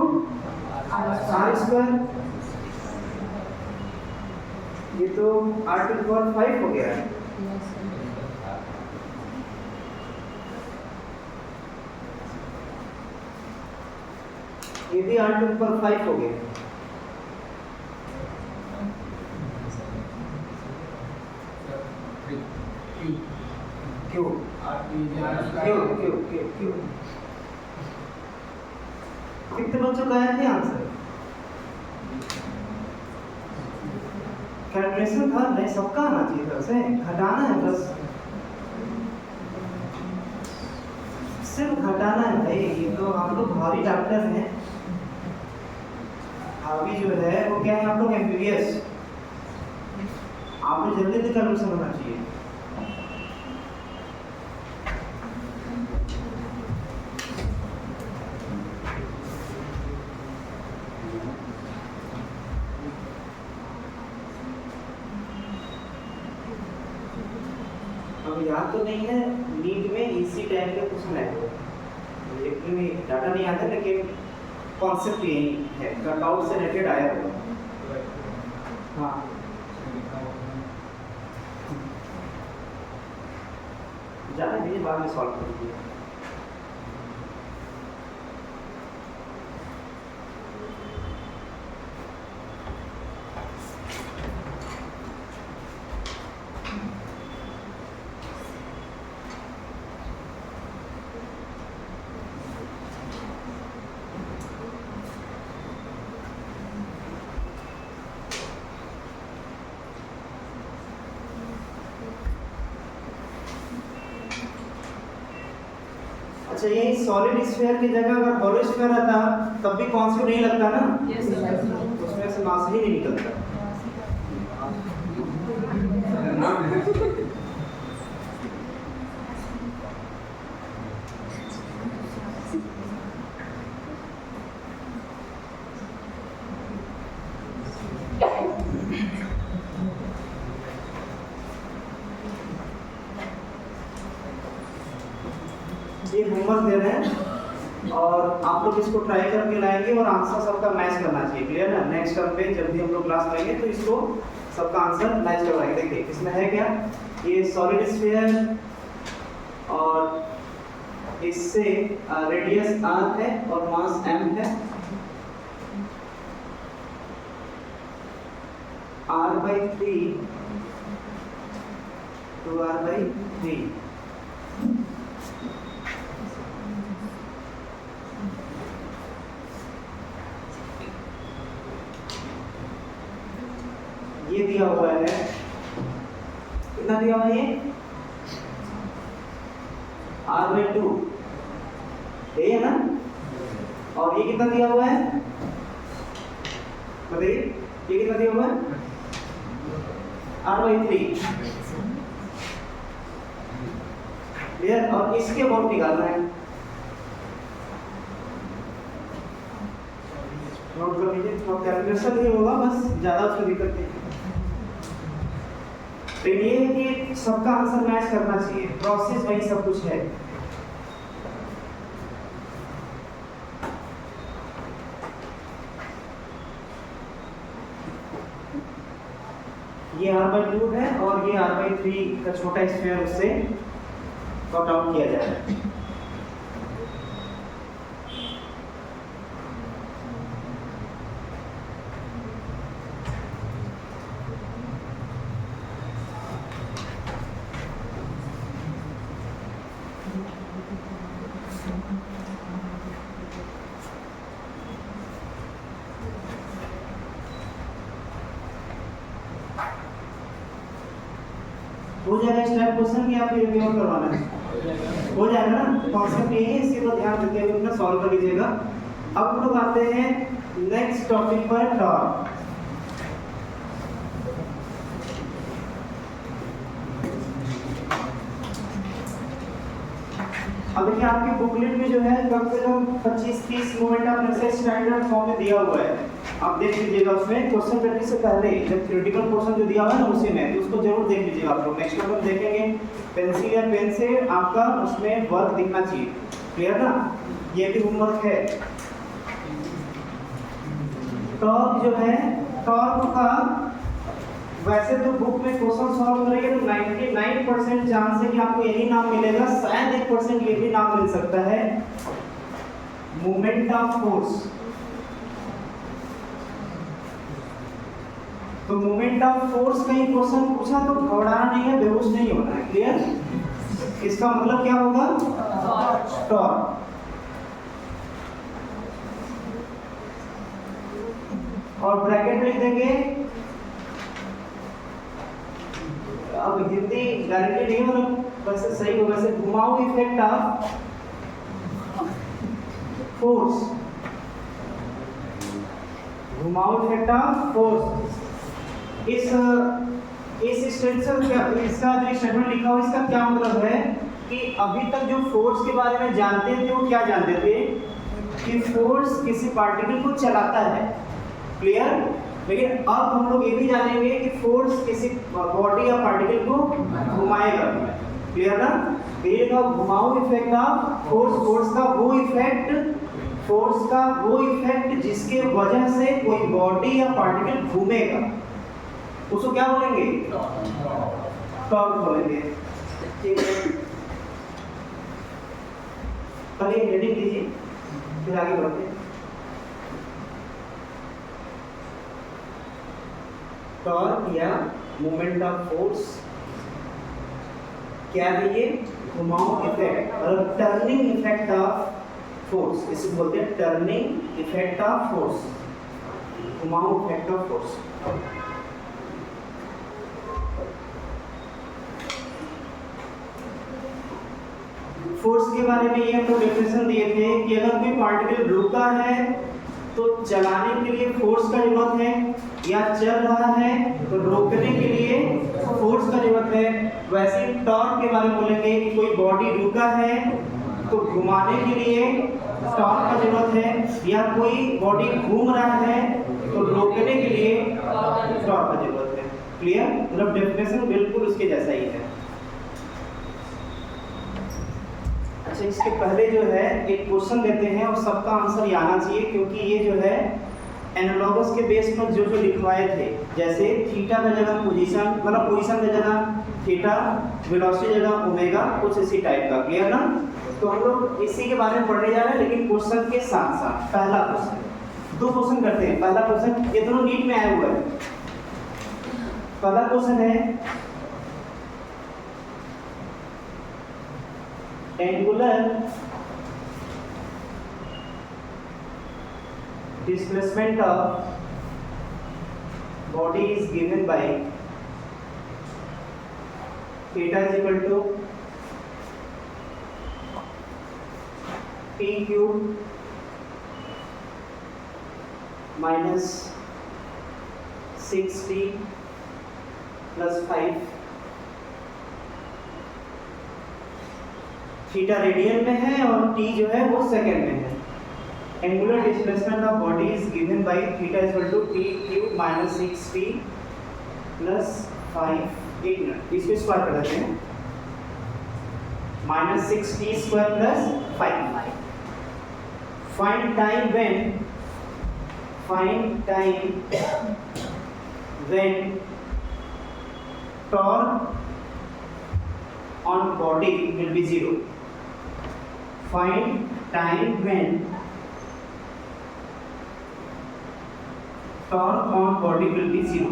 r²। ये तो r⁵ हो गया। ये भी r⁵ हो गया। क्यों कितने बच्चों का है आंसर? कैलकुलेशन था नहीं, सबका आना चाहिए था, उसे घटाना है बस, सिर्फ घटाना है भाई। ये तो हम लोग भारी डॉक्टर हैं, अभी जो है वो क्या है, आप लोग एमबीबीएस, आपने जल्दी से कन्वर्सन होना चाहिए। अब याद तो नहीं है, नीट में इसी टाइप के क्वेश्चन आए, लेकिन डाटा नहीं आता, लेकिन कॉन्सेप्ट यही है, कटआउट से रिलेटेड आया होगा। हाँ जाने दीजिए, बाद में सॉल्व कर दीजिए। अच्छा, ये सॉलिड स्फीयर की जगह अगर हॉलो स्फीयर रहता तब भी कॉन्सेप्ट नहीं लगता ना, उसमें से मास ही नहीं निकलता। ये होमवर्क दे रहे हैं और आप लोग इसको ट्राई करके लाएंगे और आंसर सबका मैच करना चाहिए, क्लियर ना। नेक्स्ट टर्म पे जब भी हम लोग क्लास लेंगे तो इसको सबका आंसर मैच करवाएंगे। देखिए इसमें है क्या, ये सॉलिड स्फीयर और इससे रेडियस r है और मास m है, r/3 2r/3। ये दिया हुआ है, कितना दिया हुआ है ये, r/2 ये है ना, और ये कितना दिया हुआ है बताइए, ये कितना दिया हुआ है, r/3, क्लियर। और इसके अबाउट निकालना है, नोट कर लीजिए, तो कैलकुलेशन नहीं होगा, बस ज्यादा उसकी दिक्कत नहीं। तो ये है कि सबका आंसर मैच करना चाहिए, प्रोसेस वही सब कुछ है। ये r/2 है और ये r/3 का छोटा स्फीयर उससे कट आउट किया जा रहा है। हो जाएगा इस टाइप क्वेश्चन की, आप रिव्यू करवाना है, हो जाएगा ना। कॉन्सेप्ट यही है, इसी को ध्यान देते हुए अपना सॉल्व कर लीजिएगा। अब हम लोग आते हैं नेक्स्ट टॉपिक पर, टॉर्क। अब देखिए आपकी बुकलेट में जो है कम से कम 25-30 moment of inertia standard form में दिया हुआ है, आप देख लीजिएगा। उसमें क्वेश्चन करने से पहले जब थ्योरेटिकल पोर्शन जो दिया हुआ है ना उसी में, तो उसको जरूर देख लीजिएगा आप लोग। नेक्स्ट टाइम हम देखेंगे पेंसिल या पेन से आपका उसमें वर्क दिखना चाहिए, क्लियर ना। ये भी होमवर्क है। टॉर्क जो है, टॉर्क का वैसे तो बुक में क्वेश्चन सॉल्व करेंगे तो 99% चांस है कि आपको यही नाम मिलेगा, शायद 1% ये भी नाम मिल सकता है, मोमेंट ऑफ फोर्स। तो मोमेंट ऑफ फोर्स कहीं क्वेश्चन पूछा तो घबराना नहीं है, बेहोश नहीं होना है, क्लियर। इसका मतलब क्या होगा, टॉर्क। और ब्रैकेट लिख देंगे, अब हिंदी गारंटी नहीं मतलब वैसे सही होगा, वैसे घुमाऊ इफेक्ट ऑफ फोर्स, घुमाव इफेक्ट ऑफ फोर्स। इस स्टेटमेंट क्या, इसका जो स्टेटमेंट लिखा हुआ इसका क्या मतलब है कि अभी तक जो फोर्स के बारे में जानते थे वो क्या जानते थे कि फोर्स किसी पार्टिकल को चलाता है, क्लियर। लेकिन अब हम लोग ये भी जानेंगे कि फोर्स किसी बॉडी या पार्टिकल को घुमाएगा, क्लियर ना। ये का घुमाव इफेक्ट ऑफ फोर्स, फोर्स का वो इफेक्ट जिसके वजह से कोई बॉडी या पार्टिकल घूमेगा, उसको क्या बोलेंगे, टॉर्क बोलेंगे, ठीक है। पहले हेडिंग लीजिए फिर आगे बढ़ते हैं। टॉर्क या मोमेंट ऑफ फोर्स क्या है, ये घुमाव इफेक्ट और टर्निंग इफेक्ट ऑफ फोर्स, इसे बोलते हैं टर्निंग इफेक्ट ऑफ फोर्स, घुमाव इफेक्ट ऑफ फोर्स। फोर्स के बारे में ये हमको डेफिनेशन दिए थे कि अगर कोई पार्टिकल रुका है तो चलाने के लिए फोर्स का जरूरत है, या चल रहा है तो रोकने के लिए फोर्स का जरूरत है। वैसे टॉर्क के बारे में बोलेंगे कि कोई बॉडी रुका है तो घुमाने के लिए टॉर्क का जरूरत है, या कोई बॉडी घूम रहा है तो रोकने के लिए टॉर्क का जरूरत है, क्लियर। मतलब डेफिनेशन बिल्कुल उसके जैसा ही है। अच्छा, इसके पहले जो है एक क्वेश्चन देते हैं और सबका आंसर ये आना चाहिए, क्योंकि ये जो है एनालॉगस के बेस पर जो लिखवाए थे, जैसे थीटा का जगह पोजीशन, मतलब पोजीशन का जगह थीटा, वेलोसिटी जगह ओमेगा, कुछ इसी टाइप का, क्लियर ना। तो हम लोग इसी के बारे में पढ़ने जा रहे हैं, लेकिन क्वेश्चन के साथ साथ पहला क्वेश्चन, दो क्वेश्चन करते हैं। पहला क्वेश्चन ये दोनों नीट में आया हुआ है। पहला क्वेश्चन है angular displacement of body is given by theta is equal to p cube minus 6t plus 5। Theta radian में है और टी जो है वो सेकंड में है। Angular displacement of body is given by theta is equal to p cube minus 6t plus 5। एक minute, इसको स्क्वायर कर देते हैं, minus 6t square plus 5। Find time when torque on body will be 0. Find time when torque on body will be 0.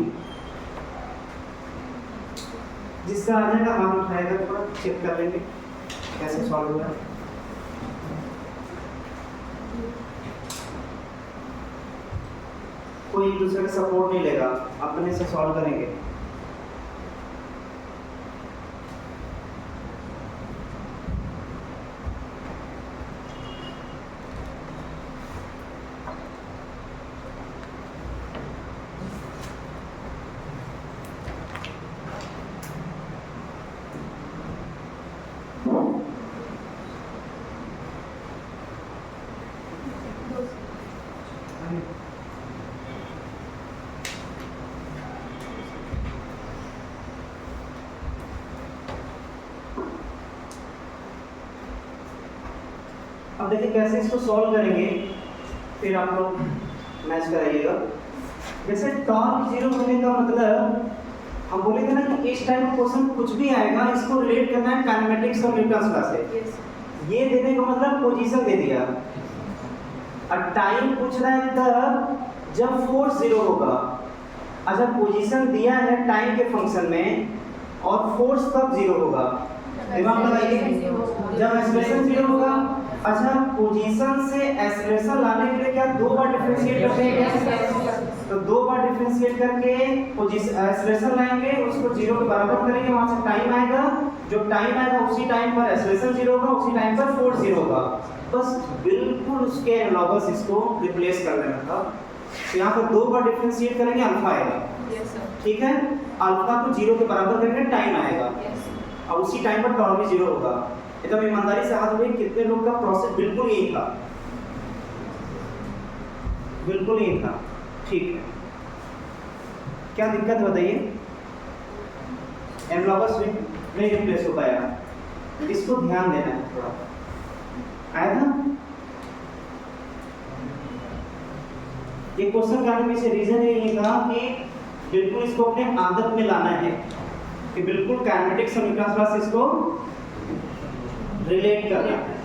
जिसका आ जाएगा हाथ उठाएगा, थोड़ा चेक कर लेंगे कैसे सॉल्व हुआ है। कोई एक दूसरे का सपोर्ट नहीं लेगा, अपने से सॉल्व करेंगे। अब देखिए कैसे इसको सॉल्व करेंगे, फिर आप लोग मैच कराइएगा। जैसे टॉर्क 0 होने का मतलब हम बोले थे ना कि इस टाइप का क्वेश्चन कुछ भी आएगा इसको रिलेट करना है काइनेमेटिक्स और न्यूटन्स लॉ से। ये देने का मतलब पोजीशन दे दिया, और टाइम पूछ रहा है तब जब फोर्स 0 होगा। अच्छा, पोजीशन दिया है टाइम के फंक्शन में और फोर्स कब 0 होगा, दिमाग लगाइए, जब एक्सेलरेशन 0 होगा। अच्छा, पोजीशन से एक्सेलरेशन लाने के लिए क्या 2 बार डिफरेंशिएट करते हैं, तो 2 बार डिफरेंशिएट करके पोजीशन एक्सेलरेशन लाएंगे, उसको 0 के बराबर करेंगे, वहां से टाइम आएगा, जो टाइम आएगा उसी टाइम पर एक्सेलरेशन 0 होगा, उसी टाइम पर फोर्स 0 होगा। बस बिल्कुल उसके एनालॉगस इसको रिप्लेस कर देना था। तो यहाँ पर 2 बार डिफरेंशिएट करेंगे अल्फा आएगा। Yes sir. ठीक है, अल्फा को 0 के बराबर करेंगे टाइम आएगा, यस। और उसी टाइम पर टॉर भी 0 होगा। एकदम ईमानदारी से हाथ में कितने लोग का प्रोसेस बिल्कुल यही था, बिल्कुल यही था। ठीक है, क्या दिक्कत है बताइए? एम लॉगस नहीं रिप्लेस हो पाया, इसको ध्यान देना है थोड़ा। आया था ये क्वेश्चन का आने पीछे रीजन यही था कि बिल्कुल इसको अपने आदत में लाना है कि बिल्कुल काइनेटिक समीकरण से इसको रिलेट करना है।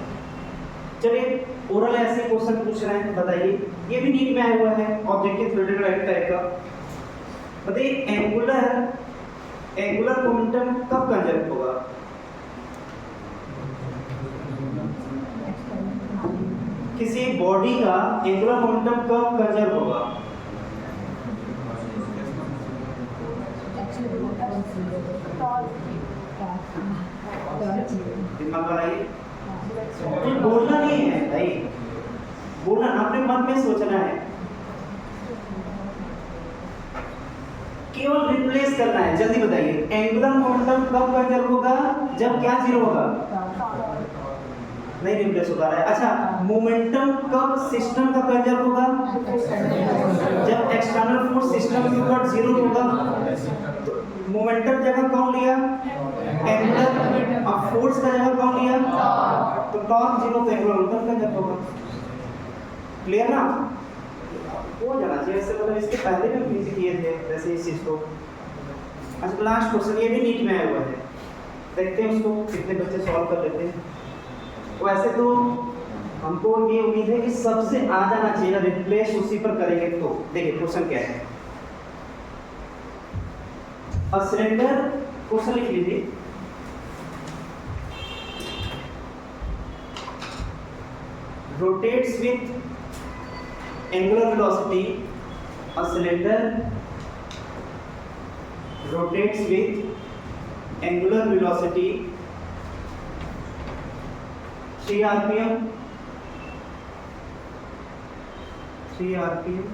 चलिए ओरल ऐसे क्वेश्चन पूछ रहे हैं, बताइए। ये भी नीट में आया हुआ है, ऑब्जेक्टिव थ्योरेटिकल टाइप का। बताइए एंगुलर मोमेंटम कब कंजर्व होगा? किसी बॉडी का एंगुलर मोमेंटम कब कंजर्व होगा? दिमाग लगाइए, बोलना नहीं है भाई, बोलना अपने मन में सोचना है, केवल रिप्लेस करना है। जल्दी बताइए, एंगुलर मोमेंटम कब कंजर्व होगा? जब क्या 0 होगा? नहीं रिप्लेस हो पा रहा है। अच्छा, मोमेंटम कब सिस्टम का कंजर्व होगा? जब एक्सटर्नल फोर्स सिस्टम के ऊपर 0 होगा। मोमेंटम जगह कौन लिया? एंगुलर। अब फोर्स का जगह कौन लिया? तो टॉर्क 0 तो एंगुलर मोमेंटम कंजर्व होगा। क्लियर ना? हो जाना चाहिए, इससे मतलब इसके पहले भी हम किए थे वैसे इस चीज को। अच्छा, लास्ट क्वेश्चन ये भी नीट में आया हुआ है, देखते हैं उसको कितने बच्चे सॉल्व कर लेते हैं। वैसे तो हमको ये उम्मीद है कि सबसे आ जाना चाहिए, रिप्लेस उसी पर करेंगे। तो देखिए क्वेश्चन क्या है। अ सिलेंडर, क्वेश्चन लिख लीजिए। Rotates with angular velocity, a cylinder rotates with angular velocity 3 rpm, 3 rpm.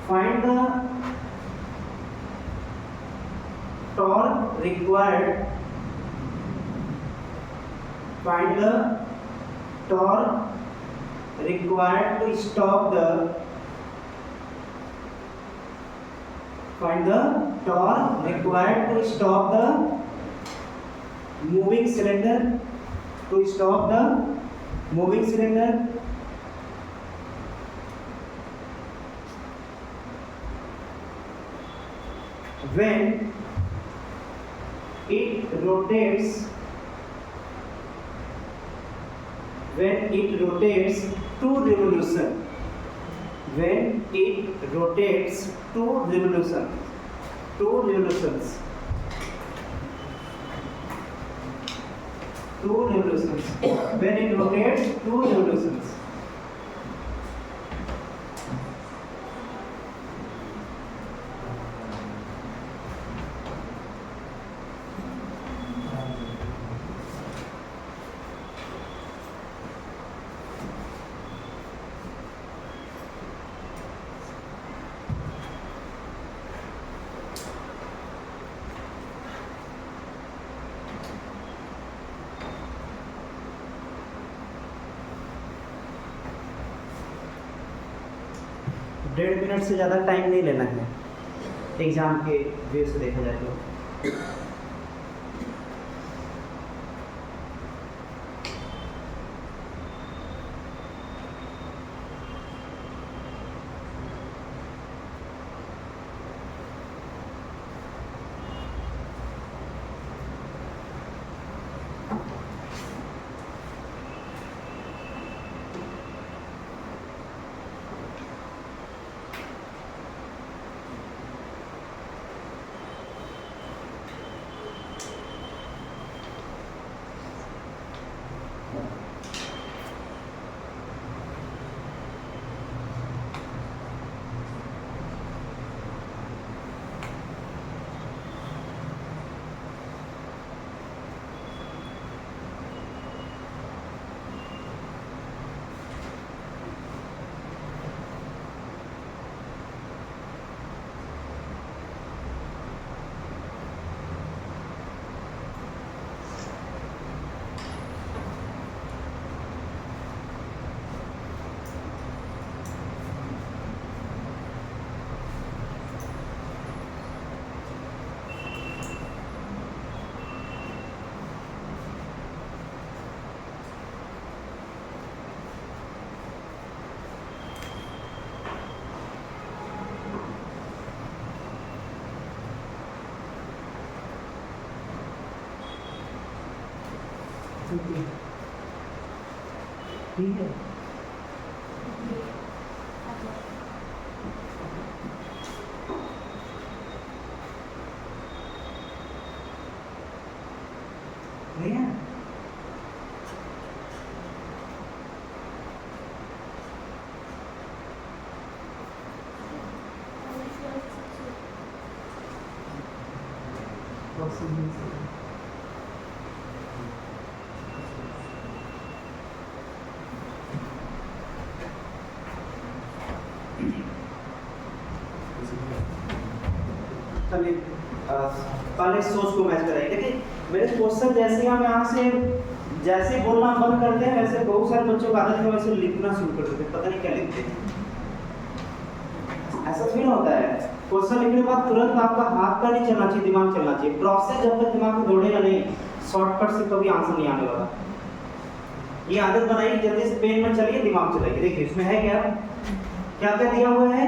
Find the torque required. Find the torque required to stop the. Find the torque required to stop the moving cylinder. To stop the moving cylinder. When it rotates. When it rotates 2 revolutions. When it rotates 2 revolutions. 2 revolutions. 2 revolutions. When it rotates 2 revolutions. डेढ़ minute से ज़्यादा time नहीं लेना है exam के view से देखा जाए तो। ठीक है। नहीं है? चलिए पहले सोच को मैच कराइए। देखिए मेरे क्वेश्चन जैसे हम यहाँ से जैसे बोलना बंद करते हैं वैसे बहुत सारे बच्चों का आदत है वैसे लिखना शुरू कर देते हैं, पता नहीं क्या लिखते हैं। ऐसा फील होता है क्वेश्चन लिखने के बाद तुरंत आपका हाथ पैर नहीं चलना चाहिए, दिमाग चलना चाहिए। प्रोसेस जब तक दिमाग में दौड़ेगा नहीं, शॉर्टकट से कभी आंसर नहीं आने वाला। ये आदत बनाइए, जल्दी से पेन में चलिए, दिमाग चलाइए। देखिए इसमें है क्या क्या क्या दिया हुआ है।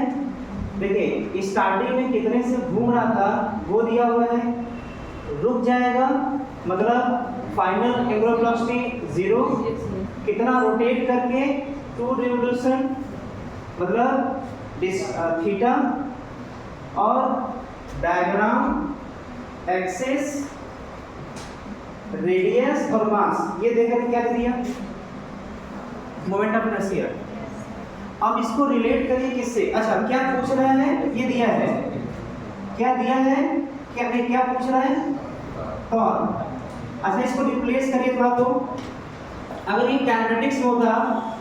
देखिए स्टार्टिंग में कितने से घूम रहा था वो दिया हुआ है, रुक जाएगा मतलब फाइनल एंगुलर वेलोसिटी 0, कितना रोटेट करके 2 रिवोल्यूशन मतलब थीटा, और डायग्राम एक्सिस रेडियस और मास, ये देकर क्या दे दिया, मोमेंट ऑफ इनर्शिया। अब इसको रिलेट करिए किससे। अच्छा क्या पूछ रहा है, ये दिया है, क्या दिया है, क्या पूछ रहा है, टॉर्क। अच्छा इसको रिप्लेस करिए थोड़ा। तो अगर ये कैनेटिक्स होता,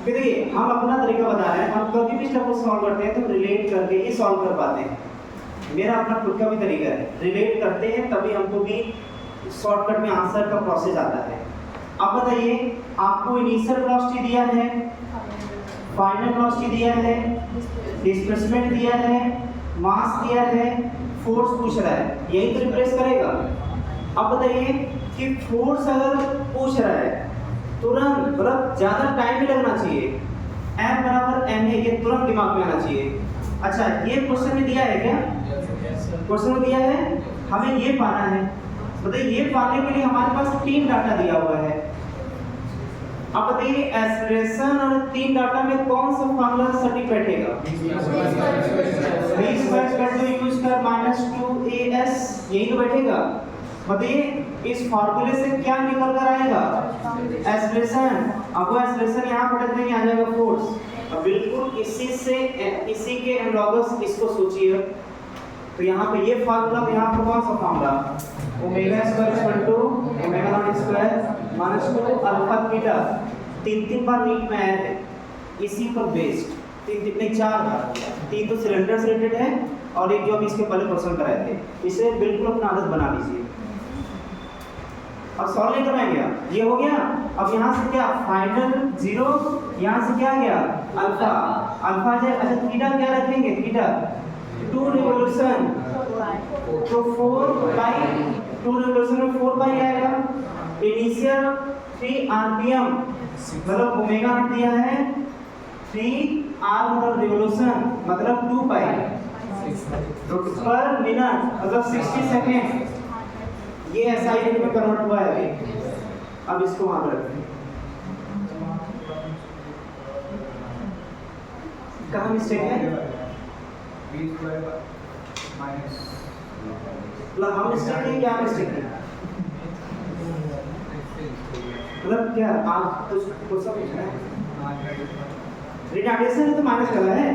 फिर देखिए हम अपना तरीका बता रहे हैं, हम कभी भी स्टेप को सॉल्व करते हैं तो रिलेट करके ही सॉल्व कर पाते हैं। मेरा अपना खुद का भी तरीका है, रिलेट करते हैं तभी हमको भी शॉर्टकट में आंसर का प्रोसेस आता है। अब बताइए आपको इनिशियल वेलोसिटी दिया है, फाइनल वेलोसिटी दिया है, डिस्प्लेसमेंट दिया है, मास दिया है, फोर्स पूछ रहा है, यही तो रिप्लेस करेगा। अब बताइए कि फोर्स अगर पूछ रहा है तुरंत मतलब ज़्यादा टाइम भी लगना चाहिए, F बराबर ma, ये तुरंत दिमाग में आना चाहिए। अच्छा ये क्वेश्चन में दिया है क्या, क्वेश्चन में दिया है, हमें ये पाना है। बताइए ये पाने के लिए हमारे पास 3 डाटा दिया हुआ है। अब बताइए एक्सप्रेशन और 3 डाटा में कौन सा फार्मूला सटीक बैठेगा, -2u² यही तो बैठेगा। बताइए इस फार्मूले से क्या निकल कर आएगा, एक्सप्रेशन। अब वो एक्सप्रेशन यहाँ पढ़ते हैं आ जाएगा फोर्स। अब बिल्कुल इसी के एनालॉगस इसको सोचिए। तो यहाँ पे ये फार्मूला, यहाँ पर कौन सा फार्मूला, ω² ω02 -2 अल्फा थीटा। 3 बार नीट में आया है इसी पर बेस्ड, 4 बार। 3 तो सिलेंडर से रिलेटेड है और एक जो हम इसके पहले क्वेश्चन कराए थे। इसे बिल्कुल अपना आदत बना लीजिए। अब सॉल्व नहीं करवाएंगे, ये हो गया। अब यहाँ से क्या फाइनल 0, यहाँ से क्या गया अल्फा, अल्फा जाए। अच्छा थीटा क्या रखेंगे, थीटा 2 रिवोल्यूशन, तो 4 बाई 2 रिवोल्यूशन में 4 बाई आएगा। इनिशियल 3 आरपीएम मतलब ओमेगा नॉट दिया है, 3 आर मतलब रिवोल्यूशन मतलब 2 पाई पर मिनट मतलब 60 सेकेंड। ये एसआई यूनिट में कन्वर्ट हुआ है अभी। अब इसको वहां पर रखें, कहाँ मिस्टेक है, मतलब हम मिस्टेक है, क्या मिस्टेक है, मतलब क्या आप कुछ सब पूछना है। रिटार्डेशन है तो माइनस करना है,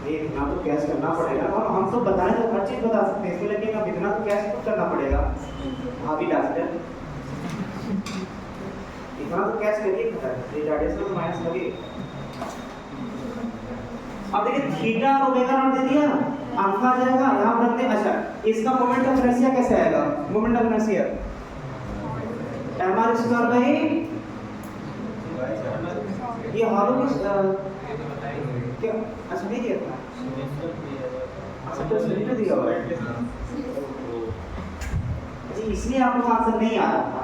इतना तो कैश करना पड़ेगा। और हम तो बताएं तो हर चीज़ बता सकते हैं इसमें, लेकिन अब इतना तो कैश खुद करना पड़ेगा। हाँ भी डॉक्टर इतना तो कैश करिए, रिटार्डेशन तो माइनस करिए। अब देखिए थीटा और ओमेगा नॉट दे दिया, अल्फा आ जाएगा यहाँ पर रखते हैं। अच्छा इसका मोमेंट ऑफ इनर्शिया कैसे आएगा, moment of inertia mr² by ये हॉलो क्या, अच्छा नहीं दिया था, अच्छा तो सिलेंडर दिया हुआ है जी, इसलिए आपको आंसर नहीं आ रहा था।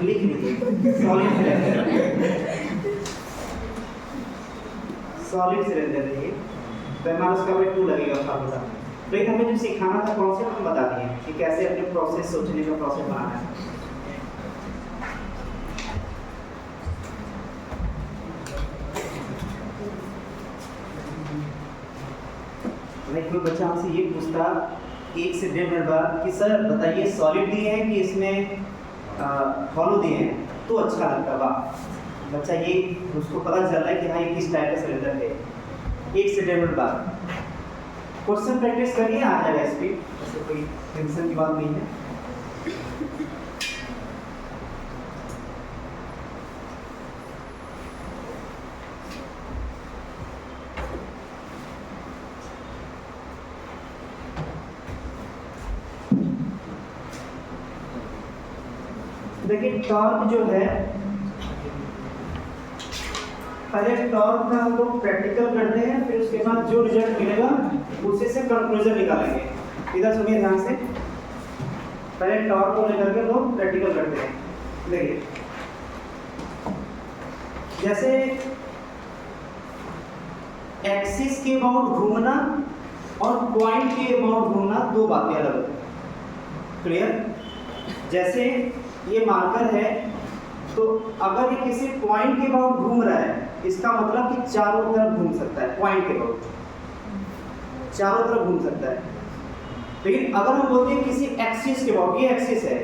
लिख लीजिए सॉलिड सिलेंडर है ये, तो mr² 2 लगेगा फार्मूला। लेकिन हमें जो सिखाना था कॉन्सेप्ट हम बता दिए कि कैसे अपने प्रोसेस सोचने का प्रोसेस बनाना है। कोई बच्चा हमसे ये पूछता 1 से 1.5 मिनट बाद कि सर बताइए सॉलिड दिए हैं कि इसमें हॉलो दिए हैं, तो अच्छा लगता। वाह, बच्चा ये उसको पता चल रहा है कि हाँ ये किस टाइप का सिलेंडर है। 1 से 1.5 मिनट बाद क्वेश्चन प्रैक्टिस करिए, आ जाएगा स्पीड, ऐसे कोई टेंशन की बात नहीं है। देखिए टॉर्क जो है, पहले टॉर्क का हम लोग प्रैक्टिकल करते हैं, फिर उसके बाद जो रिजल्ट मिलेगा उसी से कंक्लूजन निकालेंगे। इधर सुनिए ध्यान से, पहले टॉर्क को लेकर के लोग प्रैक्टिकल करते हैं। देखिए जैसे एक्सिस के अबाउट घूमना और पॉइंट के अबाउट घूमना दो बातें अलग होती हैं। क्लियर? जैसे ये मार्कर है, तो अगर ये किसी पॉइंट के अबाउट घूम रहा है, इसका मतलब कि चारों तरफ घूम सकता है। पॉइंट के अबाउट चारों तरफ घूम सकता है। लेकिन अगर हम बोलते हैं किसी एक्सिस के अबाउट, ये एक्सिस है,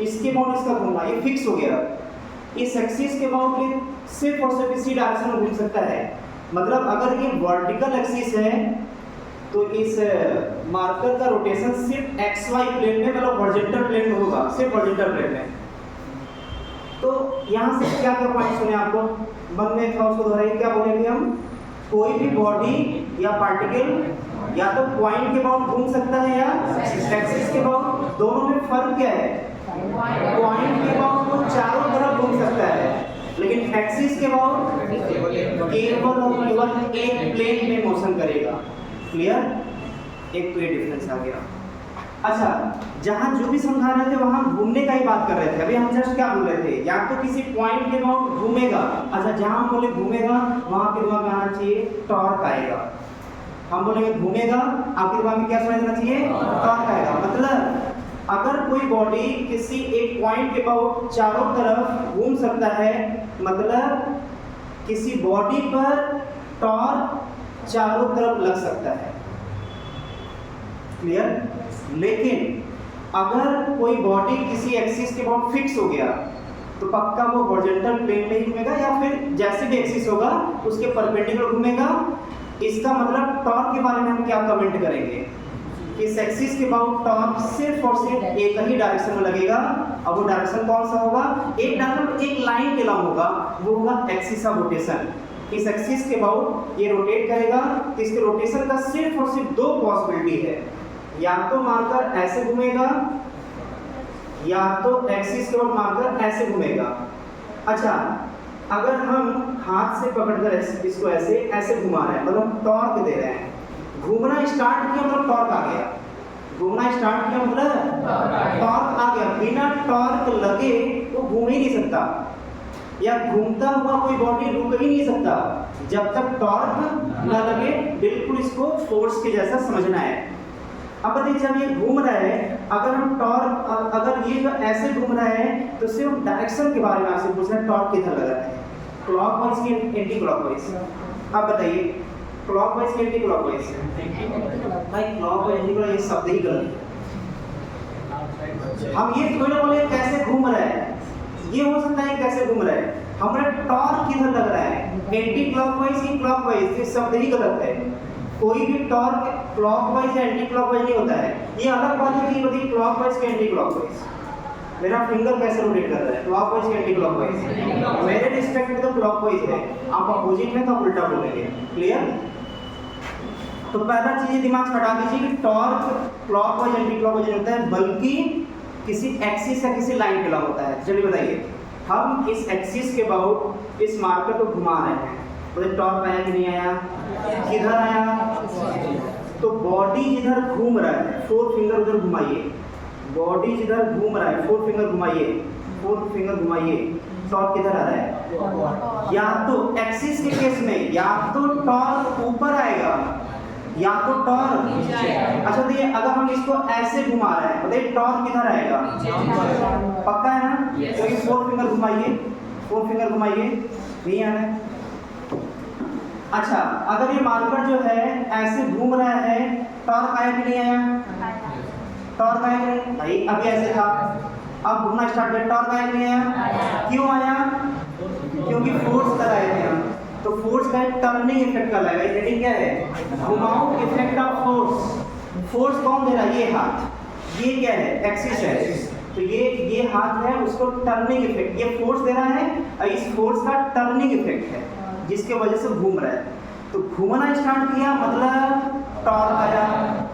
इसके अबाउट इसका घूमना ये फिक्स हो गया, इस एक्सिस के अबाउट ये सिर्फ और सिर्फ इसी डायरेक्शन में घूम सकता है। मतलब अगर ये वर्टिकल एक्सिस है तो इस मार्कर का रोटेशन सिर्फ एक्स वाई प्लेन में, मतलब हॉरिजॉन्टल प्लेन में होगा, सिर्फ हॉरिजॉन्टल प्लेन में। तो यहाँ से क्या क्या पॉइंट सुने आपको, मन में था उसको दोहराइए। क्या बोलेंगे हम, कोई भी बॉडी या पार्टिकल या तो पॉइंट के अबाउट घूम सकता है या एक्सिस के अबाउट। दोनों में फर्क क्या है, पॉइंट के अबाउट तो चारों तरफ घूम सकता है, लेकिन एक्सिस के अबाउट केवल और केवल एक प्लेन में मोशन करेगा। क्लियर? एक तो ये डिफरेंस आ गया। अच्छा, जहां जो भी समझा रहे थे वहां घूमने का ही बात कर रहे थे। अभी हम जस्ट क्या बोल रहे थे, या तो किसी पॉइंट के अबाउट घूमेगा। अच्छा, जहां हम बोले घूमेगा वहां के दिमाग में आना चाहिए टॉर्क आएगा। हम बोलेंगे घूमेगा, आपके दिमाग में क्या समझना चाहिए, टॉर्क आएगा। मतलब अगर कोई बॉडी किसी एक पॉइंट के अबाउट चारों तरफ घूम सकता है, मतलब किसी बॉडी पर टॉर्क चारों तरफ लग सकता है। क्लियर? लेकिन अगर कोई बॉडी किसी एक्सिस के अबाउट फिक्स हो गया तो पक्का वो हॉरिजॉन्टल प्लेन में ही घूमेगा, या फिर जैसे भी एक्सिस होगा उसके परपेंडिकुलर घूमेगा। इसका मतलब टॉर्क के बारे में हम क्या कमेंट करेंगे, इस एक्सिस के अबाउट टॉर्क सिर्फ और सिर्फ एक ही डायरेक्शन में लगेगा। अब वो डायरेक्शन कौन सा होगा, एक डायरेक्शन एक लाइन के अलावा होगा, वो होगा एक्सिस ऑफ रोटेशन। इस एक्सिस के अबाउट ये रोटेट करेगा, तो इसके रोटेशन का सिर्फ और सिर्फ दो पॉसिबिलिटी है, या तो मार्कर ऐसे घूमेगा या तो एक्सिस के अबाउट मार्कर ऐसे घूमेगा। अच्छा, अगर हम हाथ से पकड़कर इसको ऐसे ऐसे घुमा रहे हैं, मतलब टॉर्क दे रहे हैं, घूमना स्टार्ट किया मतलब टॉर्क आ गया, घूमना स्टार्ट किया मतलब टॉर्क आ गया। बिना टॉर्क लगे वो घूम ही नहीं सकता, या घूमता हुआ कोई बॉडी रुक ही नहीं सकता जब तक टॉर्क न लगे। बिल्कुल इसको फोर्स के जैसा समझना है। अब देखिए, जब ये घूम रहा है, अगर हम टॉर्क, अगर ये जो ऐसे घूम रहा है तो सिर्फ डायरेक्शन के बारे में आपसे पूछ रहे हैं, टॉर्क किधर लगा है, क्लॉकवाइज की एंटी क्लॉकवाइज। आप बताइए, क्लॉकवाइज की एंटी क्लॉकवाइज। भाई क्लॉकवाइज एंटी क्लॉकवाइज ये शब्द ही गलत है। हम ये थोड़ी ना बोले कैसे घूम रहा है, ये हो सकता है कैसे घूम रहा है, हमारा टॉर्क किधर लग रहा है, एंटी क्लॉकवाइज की क्लॉकवाइज, ये शब्द ही गलत है। कोई भी टॉर्क क्लॉकवाइज या एंटी क्लॉकवाइज नहीं होता है। ये अलग बात है कि बताइए क्लॉकवाइज के एंटी क्लॉकवाइज, मेरा फिंगर कैसे रोटेट कर रहा है, क्लॉकवाइज के एंटी क्लॉकवाइज। मेरे रिस्पेक्ट में तो क्लॉकवाइज है, आप अपोजिट में तो उल्टा बोलेंगे। क्लियर? तो पहला चीज दिमाग से हटा दीजिए कि टॉर्क क्लॉकवाइज एंटी क्लॉकवाइज नहीं होता है, बल्कि किसी एक्सिस या किसी लाइन के अलावा होता है। चलिए बताइए, हम इस एक्सिस के अबाउट इस मार्कर को घुमा रहे हैं, तो टॉर्क आया कि नहीं आया, किधर आया, तो बॉडी जिधर घूम रहा है, फोर फिंगर उधर घुमाइए, बॉडी जिधर घूम रहा है फोर फिंगर घुमाइए, फोर फिंगर घुमाइए, टॉर्क किधर आ रहा है, या तो एक्सिस के केस में या तो टॉर्क ऊपर आएगा या तो टॉर्क। अच्छा देखिए, अगर हम इसको ऐसे घुमा रहे हैं बताइए टॉर्क किधर आएगा, पक्का है ना? तो ये फोर फिंगर घुमाइए, फोर फिंगर घुमाइए, नहीं आ रहा है। अच्छा, अगर ये मार्कर जो है ऐसे घूम रहा है टॉर्क आया कि नहीं आया? टॉर्क आया कि नहीं भाई? अभी ऐसे था, अब घूमना स्टार्ट कर, टॉर्क आया कि नहीं आया? क्यों आया? क्योंकि फोर्स लगाए थे हम, तो फोर्स का टर्निंग इफेक्ट का लगाया। रेटिंग क्या है? घुमाऊ इफेक्ट ऑफ फोर्स। फोर्स कौन दे रहा है? ये हाथ, ये क्या है? एक्सिस है, तो ये हाथ है, उसको टर्निंग इफेक्ट, ये फोर्स दे रहा है और इस फोर्स का टर्निंग इफेक्ट है जिसके वजह से घूम रहा है। तो घूमना स्टार्ट किया मतलब टॉर्क आया।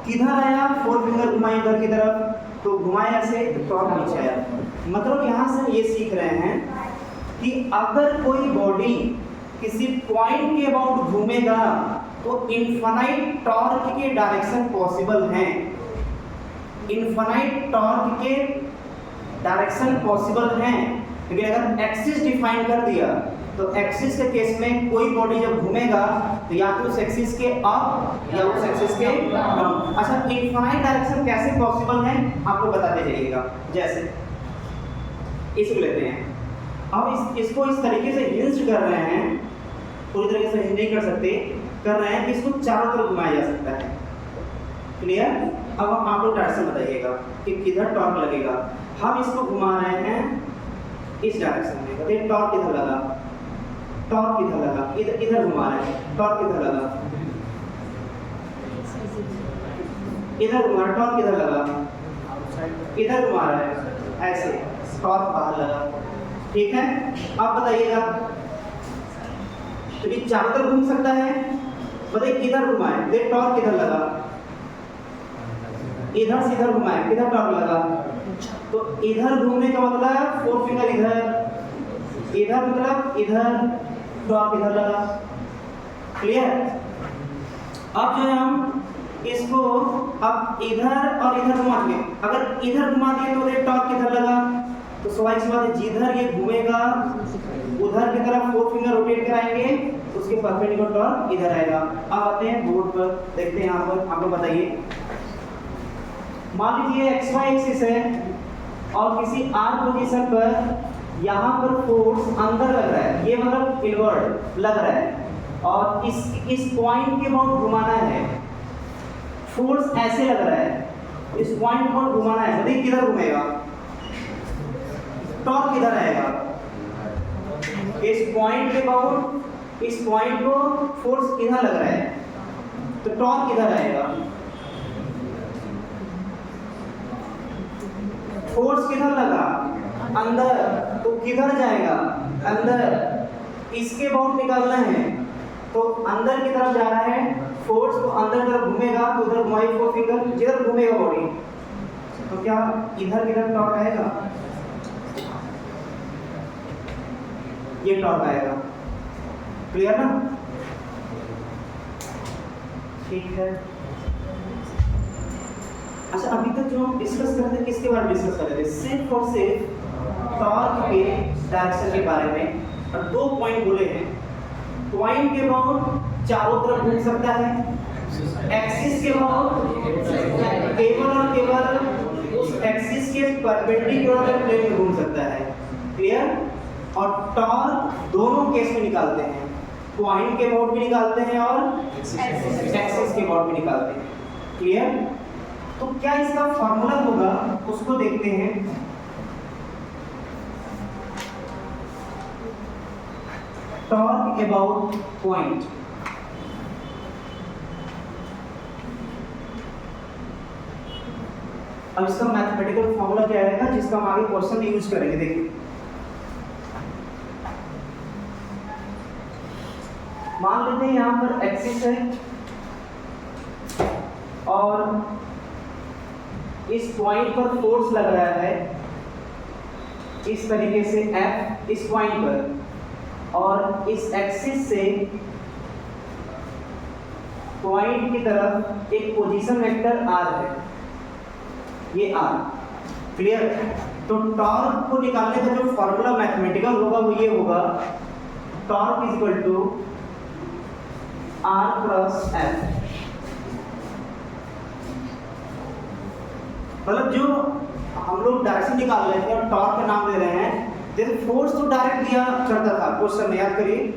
किधर आया? फोर फिंगर घुमाई इधर की तरफ, तो घुमाया ऐसे तो टॉर्क नीचे आया। मतलब यहाँ से हम ये सीख रहे हैं कि अगर कोई बॉडी किसी पॉइंट के अबाउट घूमेगा तो इनफाइनाइट टॉर्क के डायरेक्शन पॉसिबल हैं। इनफाइनाइट टॉर्क के डायरेक्शन पॉसिबल हैं, लेकिन अगर एक्सिस डिफाइन कर दिया तो एक्सिस के केस में कोई बॉडी जब घूमेगा तो या तो उस एक्सिस के अप या उस एक्सिस के डाउन। अच्छा, इनफाइनाइट डायरेक्शन कैसे पॉसिबल है आपको बताते जाइएगा। जैसे इसको लेते हैं, अब इसको इस तरीके से हिंज कर रहे हैं, पूरी तरीके से हिंज नहीं कर सकते, कर रहे हैं कि इसको चारों तरफ घुमाया जा सकता है। क्लियर? अब आप लोग डायरेक्शन बताइएगा कि किधर टॉर्क लगेगा। हम इसको घुमा रहे हैं इस डायरेक्शन में, बताइए टॉर्क किधर लगा? टॉर्क किधर लगा? इधर घुमा रहे हैं, टॉर्क किधर लगा? इधर घुमा रहे, टॉर्क किधर लगा? इधर घुमा रहे हैं ऐसे, टॉर्क बाहर लगा। ठीक है, अब बताइएगा तो ये चारों तरफ घूम सकता है, बताइए किधर घुमाए? देख टॉर्क किधर लगा? इधर से इधर घुमाए, किधर टॉर्क लगा? तो इधर घूमने का मतलब फोर फिंगर इधर, इधर मतलब इधर, टॉर्क इधर लगा। क्लियर? अब जो है हम इसको अब इधर और इधर घुमा दिए, अगर इधर घुमा दिए तो ये टॉर्क किधर लगा? तो स्वाभाविक सी बात है, जिधर ये घूमेगा उधर की तरफ फोर फिंगर रोटेट कराएंगे तो उसके परपेंडिकुलर टॉर्क इधर आएगा। अब आते हैं बोर्ड पर, देखते हैं यहाँ पर, आप लोग बताइए। मान लीजिए एक्स वाई एक्सिस है और किसी आर पोजीशन पर यहाँ पर फोर्स अंदर लग रहा है, ये मतलब इनवर्ड लग रहा है, और इस पॉइंट के अबाउट घुमाना है। फोर्स ऐसे लग रहा है, इस पॉइंट को घुमाना है, बताइए किधर घूमेगा? टॉर्क किधर आएगा? इस पॉइंट के अबाउट, इस पॉइंट को फोर्स इधर लग रहा है तो टॉर्क किधर आएगा? फोर्स किधर लगा? अंदर, तो किधर जाएगा? अंदर। इसके अबाउट निकालना है तो अंदर की तरफ जा रहा है, फोर्स को अंदर की तरफ घूमेगा तो उधर घुमाई फोर फिंगर, जिधर घूमेगा बॉडी तो क्या इधर किधर टॉर्क आएगा? ये टॉर्क आएगा। क्लियर ना? ठीक है। अच्छा, अभी तक जो हम डिस्कस कर रहे थे किसके बारे में डिस्कस कर रहे थे? सिर्फ और सिर्फ टॉर्क के डायरेक्शन के बारे में, और दो पॉइंट बोले हैं। पॉइंट के अबाउट चारों तरफ घूम सकता है, एक्सिस के अबाउट केवल और केवल उस एक्सिस के परपेंडिकुलर प्लेन में घूम सकता है। क्लियर? और टॉर्क दोनों केस में निकालते हैं, पॉइंट के अबाउट भी निकालते हैं और एक्सिस के अबाउट भी निकालते हैं। क्लियर? तो क्या इसका फॉर्मूला होगा उसको देखते हैं। टॉर्क अबाउट पॉइंट, अब इसका मैथमेटिकल फॉर्मूला क्या रहेगा जिसका हम आगे क्वेश्चन में यूज करेंगे। देखिए, मान लेते हैं यहाँ पर एक्सिस है और इस पॉइंट पर फोर्स लग रहा है इस तरीके से F इस पॉइंट पर, और इस एक्सिस से पॉइंट की तरफ एक पोजीशन वेक्टर R है, ये R। क्लियर? तो टॉर्क को निकालने का जो फॉर्मूला मैथमेटिकल होगा वो ये होगा, torque is equal to R cross F। मतलब जो हम लोग डायरेक्शन निकाल रहे थे और टॉर्क का नाम दे रहे हैं, जैसे फोर्स तो डायरेक्ट दिया करता था क्वेश्चन में, याद करिए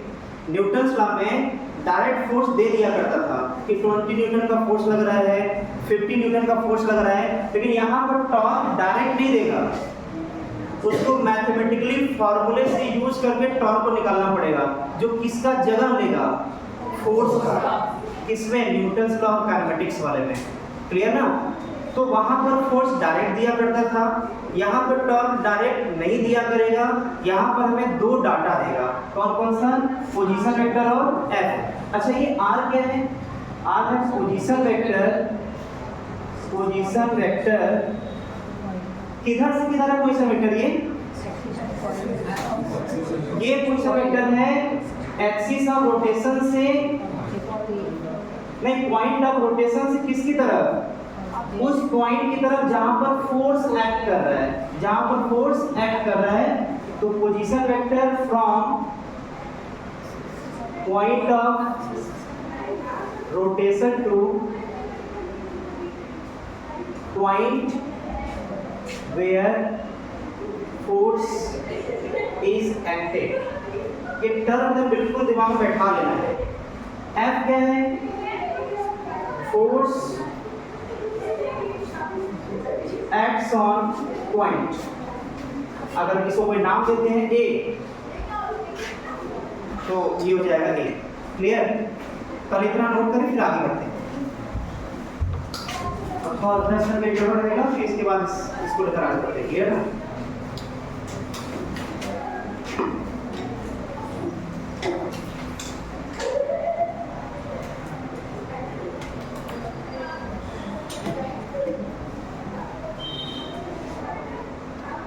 न्यूटन्स लॉ में डायरेक्ट फोर्स दे दिया करता था, कि 20 न्यूटन का फोर्स लग रहा है, 50 न्यूटन का फोर्स लग रहा है, लेकिन यहाँ पर टॉर्क डायरेक्ट नहीं देगा, उसको मैथमेटिकली फॉर्मूले से यूज करके टॉर्क को निकालना पड़ेगा, जो किसका जगह लेगा, फोर्स का। किसमें? न्यूटन्स लॉ ऑफ काइनेमेटिक्स वाले में। क्लियर ना? तो वहां पर फोर्स डायरेक्ट दिया करता था, यहाँ पर टॉर्क डायरेक्ट नहीं दिया करेगा, यहाँ पर हमें दो डाटा देगा। कौन कौन सा? पोजीशन वेक्टर और एफ। अच्छा ये आर क्या है? आर है पोजीशन वेक्टर। पोजीशन वेक्टर किधर से किधर है पोजीशन वेक्टर? ये पोजीशन वेक्टर है एक्सिस ऑफ रोटेशन से, नहीं, पॉइंट ऑफ रोटेशन से किसकी तरफ? उस पॉइंट की तरफ जहां पर फोर्स एक्ट कर रहा है, जहां पर फोर्स एक्ट कर रहा है। तो position vector from point of rotation to point where force is acted. ये टर्म में बिल्कुल दिमाग में बैठा लेना है। एफ क्या है? Force acts on point. अगर इसको कोई नाम देते हैं ए, तो ये हो जाएगा ए। क्लियर? कल इतना नोट करें, फिर आगे बढ़ते हैं। और 10 मिनट की जरूरत रहेगा, फिर इसके बाद इसको लेकर आगे बढ़ते हैं। क्लियर ना?